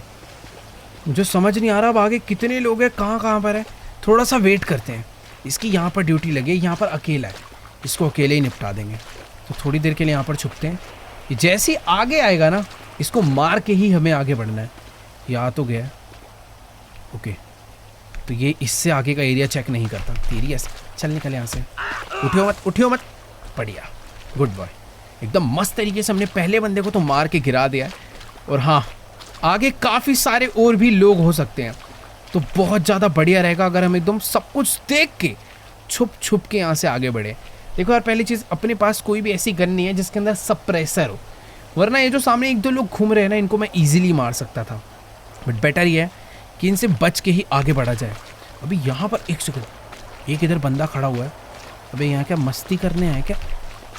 मुझे समझ नहीं आ रहा अब आगे कितने लोग हैं, कहाँ पर है। थोड़ा सा वेट करते हैं, इसकी यहाँ पर ड्यूटी लगी है, यहाँ पर अकेला है, इसको अकेले ही निपटा देंगे। तो थोड़ी देर के लिए यहाँ पर छुपते हैं। ये जैसे ही आगे आएगा ना इसको मार के ही हमें आगे बढ़ना है। ये आ तो गया, ओके। तो ये इससे आगे का एरिया चेक नहीं करता। तेरी ऐसे चल निकल यहाँ से, उठियो मत, बढ़िया, गुड बॉय। एकदम मस्त तरीके से हमने पहले बंदे को तो मार के गिरा दिया है। और हाँ, आगे काफ़ी सारे और भी लोग हो सकते हैं, तो बहुत ज़्यादा बढ़िया रहेगा अगर हम एकदम सब कुछ देख के छुप के यहाँ से आगे बढ़े। देखो यार पहली चीज़, अपने पास कोई भी ऐसी गन नहीं है जिसके अंदर सप्रेसर हो, वरना ये जो सामने एक दो लोग घूम रहे हैं ना इनको मैं ईजिली मार सकता था। बट बेटर ये है कि इनसे बच के ही आगे बढ़ा जाए। अभी यहाँ पर एक सेकंड, एक इधर बंदा खड़ा हुआ है। अबे यहाँ क्या मस्ती करने आए क्या?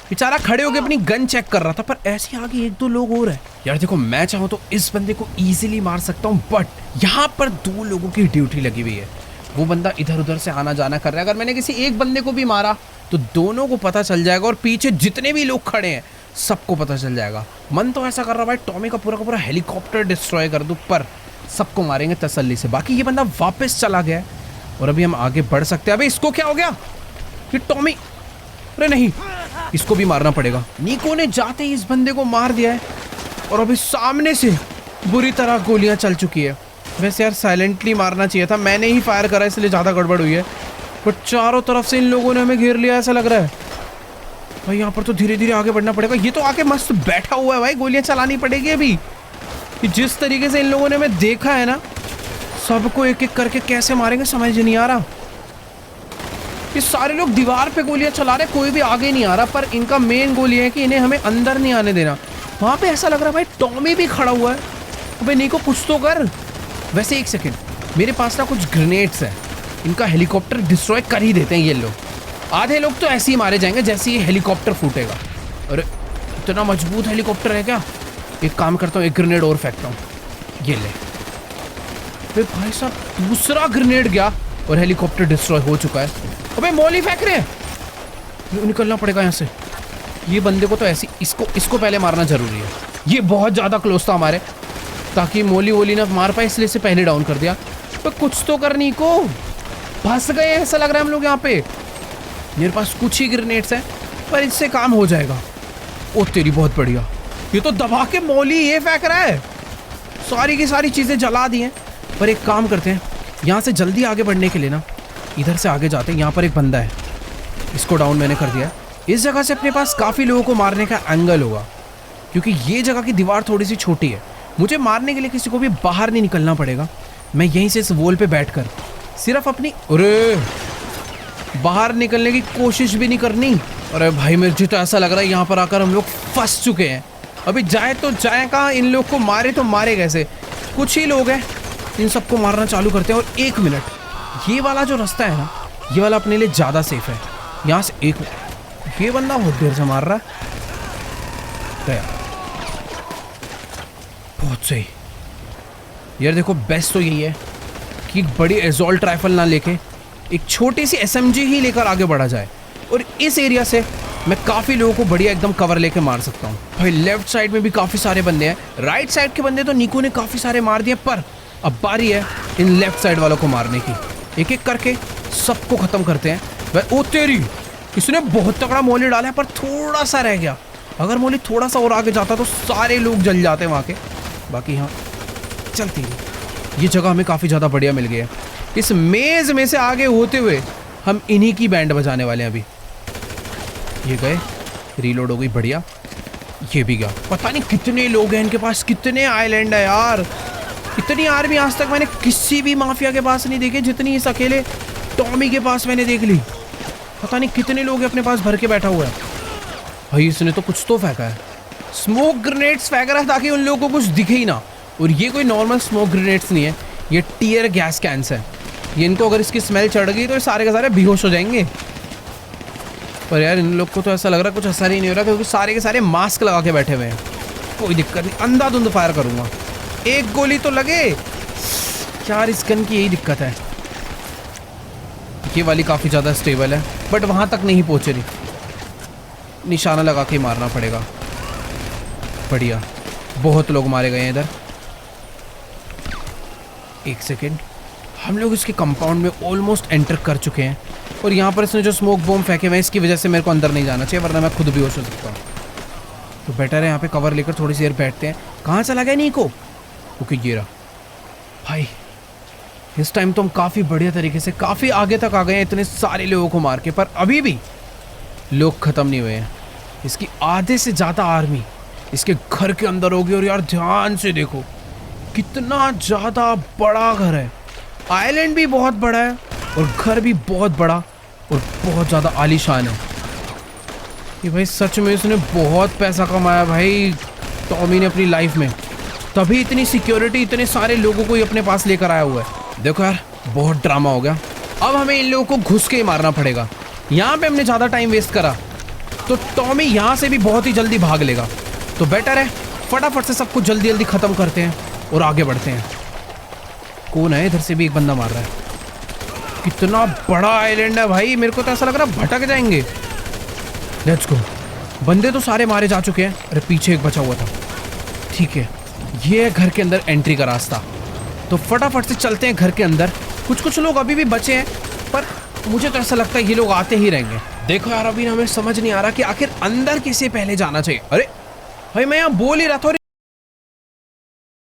बेचारा खड़े होकर अपनी गन चेक कर रहा था, पर ऐसे आगे एक दो लोग और हैं। यार देखो मैं चाहूँ तो इस बंदे को ईजिली मार सकता हूँ, बट यहाँ पर दो लोगों की ड्यूटी लगी हुई है। वो बंदा इधर उधर से आना जाना कर रहा है। अगर मैंने किसी एक बंदे को भी मारा तो दोनों को पता चल जाएगा और पीछे जितने भी लोग खड़े हैं सबको पता चल जाएगा। मन तो ऐसा कर रहा भाई टॉमी का पूरा हेलीकॉप्टर डिस्ट्रॉय कर दूं, पर सबको मारेंगे तसल्ली से। बाकी ये बंदा वापस चला गया है और अभी हम आगे बढ़ सकते हैं। अबे इसको क्या हो गया? ये टॉमी, अरे नहीं, इसको भी मारना पड़ेगा। निको ने जाते ही इस बंदे को मार दिया है और अभी सामने से बुरी तरह गोलियां चल चुकी है। वैसे यार साइलेंटली मारना चाहिए था, मैंने ही फायर करा इसलिए ज़्यादा गड़बड़ हुई है। बट चारों तरफ से इन लोगों ने हमें घेर लिया ऐसा लग रहा है भाई। यहाँ पर तो धीरे धीरे आगे बढ़ना पड़ेगा। ये तो आके मस्त बैठा हुआ है भाई, गोलियां चलानी पड़ेगी अभी। कि जिस तरीके से इन लोगों ने हमें देखा है ना, सबको एक एक करके कैसे मारेंगे समझ नहीं आ रहा। ये सारे लोग दीवार पे गोलियां चला रहे, कोई भी आगे नहीं आ रहा। पर इनका मेन गोल ये है कि इन्हें हमें अंदर नहीं आने देना। वहाँ पे ऐसा लग रहा है भाई टॉमी भी खड़ा हुआ है। अबे निको कुछ तो कर। वैसे एक सेकेंड, मेरे पास ना कुछ ग्रेनेड्स है, इनका हेलीकॉप्टर डिस्ट्रॉय कर ही देते हैं ये लोग। आधे लोग तो ऐसे ही मारे जाएंगे जैसे ये हेलीकॉप्टर फूटेगा। अरे इतना मजबूत हेलीकॉप्टर है क्या? एक काम करता हूँ, एक ग्रेनेड और फेंकता हूँ। ये ले। अबे भाई साहब दूसरा ग्रेनेड गया और हेलीकॉप्टर डिस्ट्रॉय हो चुका है। अबे मौली फेंक रहे हैं, निकलना पड़ेगा यहाँ से। ये बंदे को तो ऐसी इसको पहले मारना जरूरी है। ये बहुत ज़्यादा क्लोज था हमारे, ताकि मोली वोली ना मार पाए, इसलिए इसे पहले डाउन कर दिया। तो कुछ तो करनी को फंस गए ऐसा लग रहा है हम लोग यहाँ पे। मेरे पास कुछ ही ग्रेनेड्स हैं पर इससे काम हो जाएगा। ओ तेरी बहुत बढ़िया, ये तो दबा के मौली ये फेंक रहा है। सारी की सारी चीज़ें जला दी हैं। पर एक काम करते हैं, यहाँ से जल्दी आगे बढ़ने के लिए ना इधर से आगे जाते हैं। यहाँ पर एक बंदा है, इसको डाउन मैंने कर दिया। इस जगह से अपने पास काफ़ी लोगों को मारने का एंगल होगा, क्योंकि ये जगह की दीवार थोड़ी सी छोटी है। मुझे मारने के लिए किसी को भी बाहर नहीं निकलना पड़ेगा। मैं यहीं से इस वॉल पे बैठकर सिर्फ अपनी बाहर निकलने की कोशिश भी नहीं करनी। अरे भाई मुझे तो ऐसा लग रहा है यहाँ पर आकर हम लोग फंस चुके हैं। अभी जाए तो जाए कहाँ, इन लोग को मारे तो मारे कैसे? कुछ ही लोग हैं, इन सबको मारना चालू करते हैं। और 1 मिनट, ये वाला जो रास्ता है ना, ये वाला अपने लिए ज़्यादा सेफ है। यहाँ से ये बंदा बहुत देर से मार रहा है। बहुत सही यार। देखो बेस्ट तो यही है कि एक बड़ी एजॉल्ट राइफल ना लेके एक छोटी सी SMG ही लेकर आगे बढ़ा जाए। और इस एरिया से मैं काफ़ी लोगों को बढ़िया एकदम कवर लेके मार सकता हूँ। भाई लेफ्ट साइड में भी काफ़ी सारे बंदे हैं, राइट साइड के बंदे तो निको ने काफ़ी सारे मार दिए। पर अब बारी है इन लेफ्ट साइड वालों को मारने की। एक एक करके सबको ख़त्म करते हैं। भाई ओ तेरी, इसने बहुत तगड़ा मोली डाला है पर थोड़ा सा रह गया। अगर मोली थोड़ा सा और आगे जाता तो सारे लोग जल जाते वहाँ के। बाकी हाँ चलती है। ये जगह हमें काफ़ी ज़्यादा बढ़िया मिल गई है। इस मेज़ में से आगे होते हुए हम इन्हीं की बैंड बजाने वाले हैं। अभी ये गए, रीलोड हो गई, बढ़िया। ये भी गया। पता नहीं कितने लोग हैं इनके पास, कितने आइलैंड है यार। इतनी आर्मी आज तक मैंने किसी भी माफिया के पास नहीं देखी जितनी इस अकेले टॉमी के पास मैंने देख ली। पता नहीं कितने लोग अपने पास भर के बैठा हुआ है। भाई इसने तो कुछ तो फेंका है, स्मोक ग्रेनेड्स फेंक रहा है ताकि उन लोगों को कुछ दिखे ही ना। और ये कोई नॉर्मल स्मोक ग्रेनेड्स नहीं है, ये टीयर गैस कैंस है। ये इनको अगर इसकी स्मेल चढ़ गई तो ये सारे के सारे बेहोश हो जाएंगे। पर यार इन लोग को तो ऐसा लग रहा है कुछ असर ही नहीं हो रहा, क्योंकि सारे के सारे मास्क लगा के बैठे हुए हैं। कोई दिक्कत नहीं, अंधाधुंध फायर करूंगा, एक गोली तो लगे। यार इस गन की यही दिक्कत है, ये वाली काफ़ी ज़्यादा स्टेबल है बट वहाँ तक नहीं पहुँच रही। निशाना लगा के मारना पड़ेगा। बढ़िया, बहुत लोग मारे गए हैं इधर। एक सेकेंड, हम लोग इसके कंपाउंड में ऑलमोस्ट एंटर कर चुके हैं। और यहाँ पर इसने जो स्मोक बॉम्ब फेंके हुए हैं इसकी वजह से मेरे को अंदर नहीं जाना चाहिए, वरना मैं खुद भी होश हो सकता हूँ। तो बेटर है यहाँ पे कवर लेकर थोड़ी सी देर बैठते हैं। कहाँ चला गया नीको? ओके ये रहा। भाई इस टाइम तो हम काफ़ी बढ़िया तरीके से काफ़ी आगे तक आ गए हैं इतने सारे लोगों को मार के, पर अभी भी लोग ख़त्म नहीं हुए हैं। इसकी आधे से ज़्यादा आर्मी इसके घर के अंदर होगी। और यार ध्यान से देखो कितना ज़्यादा बड़ा घर है। आइलैंड भी बहुत बड़ा है और घर भी बहुत बड़ा और बहुत ज़्यादा आलीशान है। ये भाई सच में इसने बहुत पैसा कमाया भाई टॉमी ने अपनी लाइफ में, तभी इतनी सिक्योरिटी इतने सारे लोगों को ही अपने पास लेकर आया हुआ है। देखो यार बहुत ड्रामा हो गया। अब हमें इन लोगों को घुस के ही मारना पड़ेगा। यहाँ पे हमने ज़्यादा टाइम वेस्ट करा तो टॉमी यहाँ से भी बहुत ही जल्दी भाग लेगा। तो बेटर है फटाफट से सबको जल्दी जल्दी ख़त्म करते हैं और आगे बढ़ते हैं। कौन है? इधर से भी एक बंदा मार रहा है। कितना बड़ा आइलैंड है भाई, मेरे को तो ऐसा लग रहा है भटक जाएंगे। Let's go. बंदे तो सारे मारे जा चुके हैं। अरे पीछे एक बचा हुआ था। ठीक है, ये है घर के अंदर एंट्री का रास्ता, तो फटाफट से चलते हैं घर के अंदर। कुछ लोग अभी भी बचे हैं, पर मुझे तो ऐसा लगता है ये लोग आते ही रहेंगे। देखो यार, अभी हमें समझ नहीं आ रहा कि आखिर अंदर किसे पहले जाना चाहिए। अरे भाई मैं यहाँ बोल ही रहा था और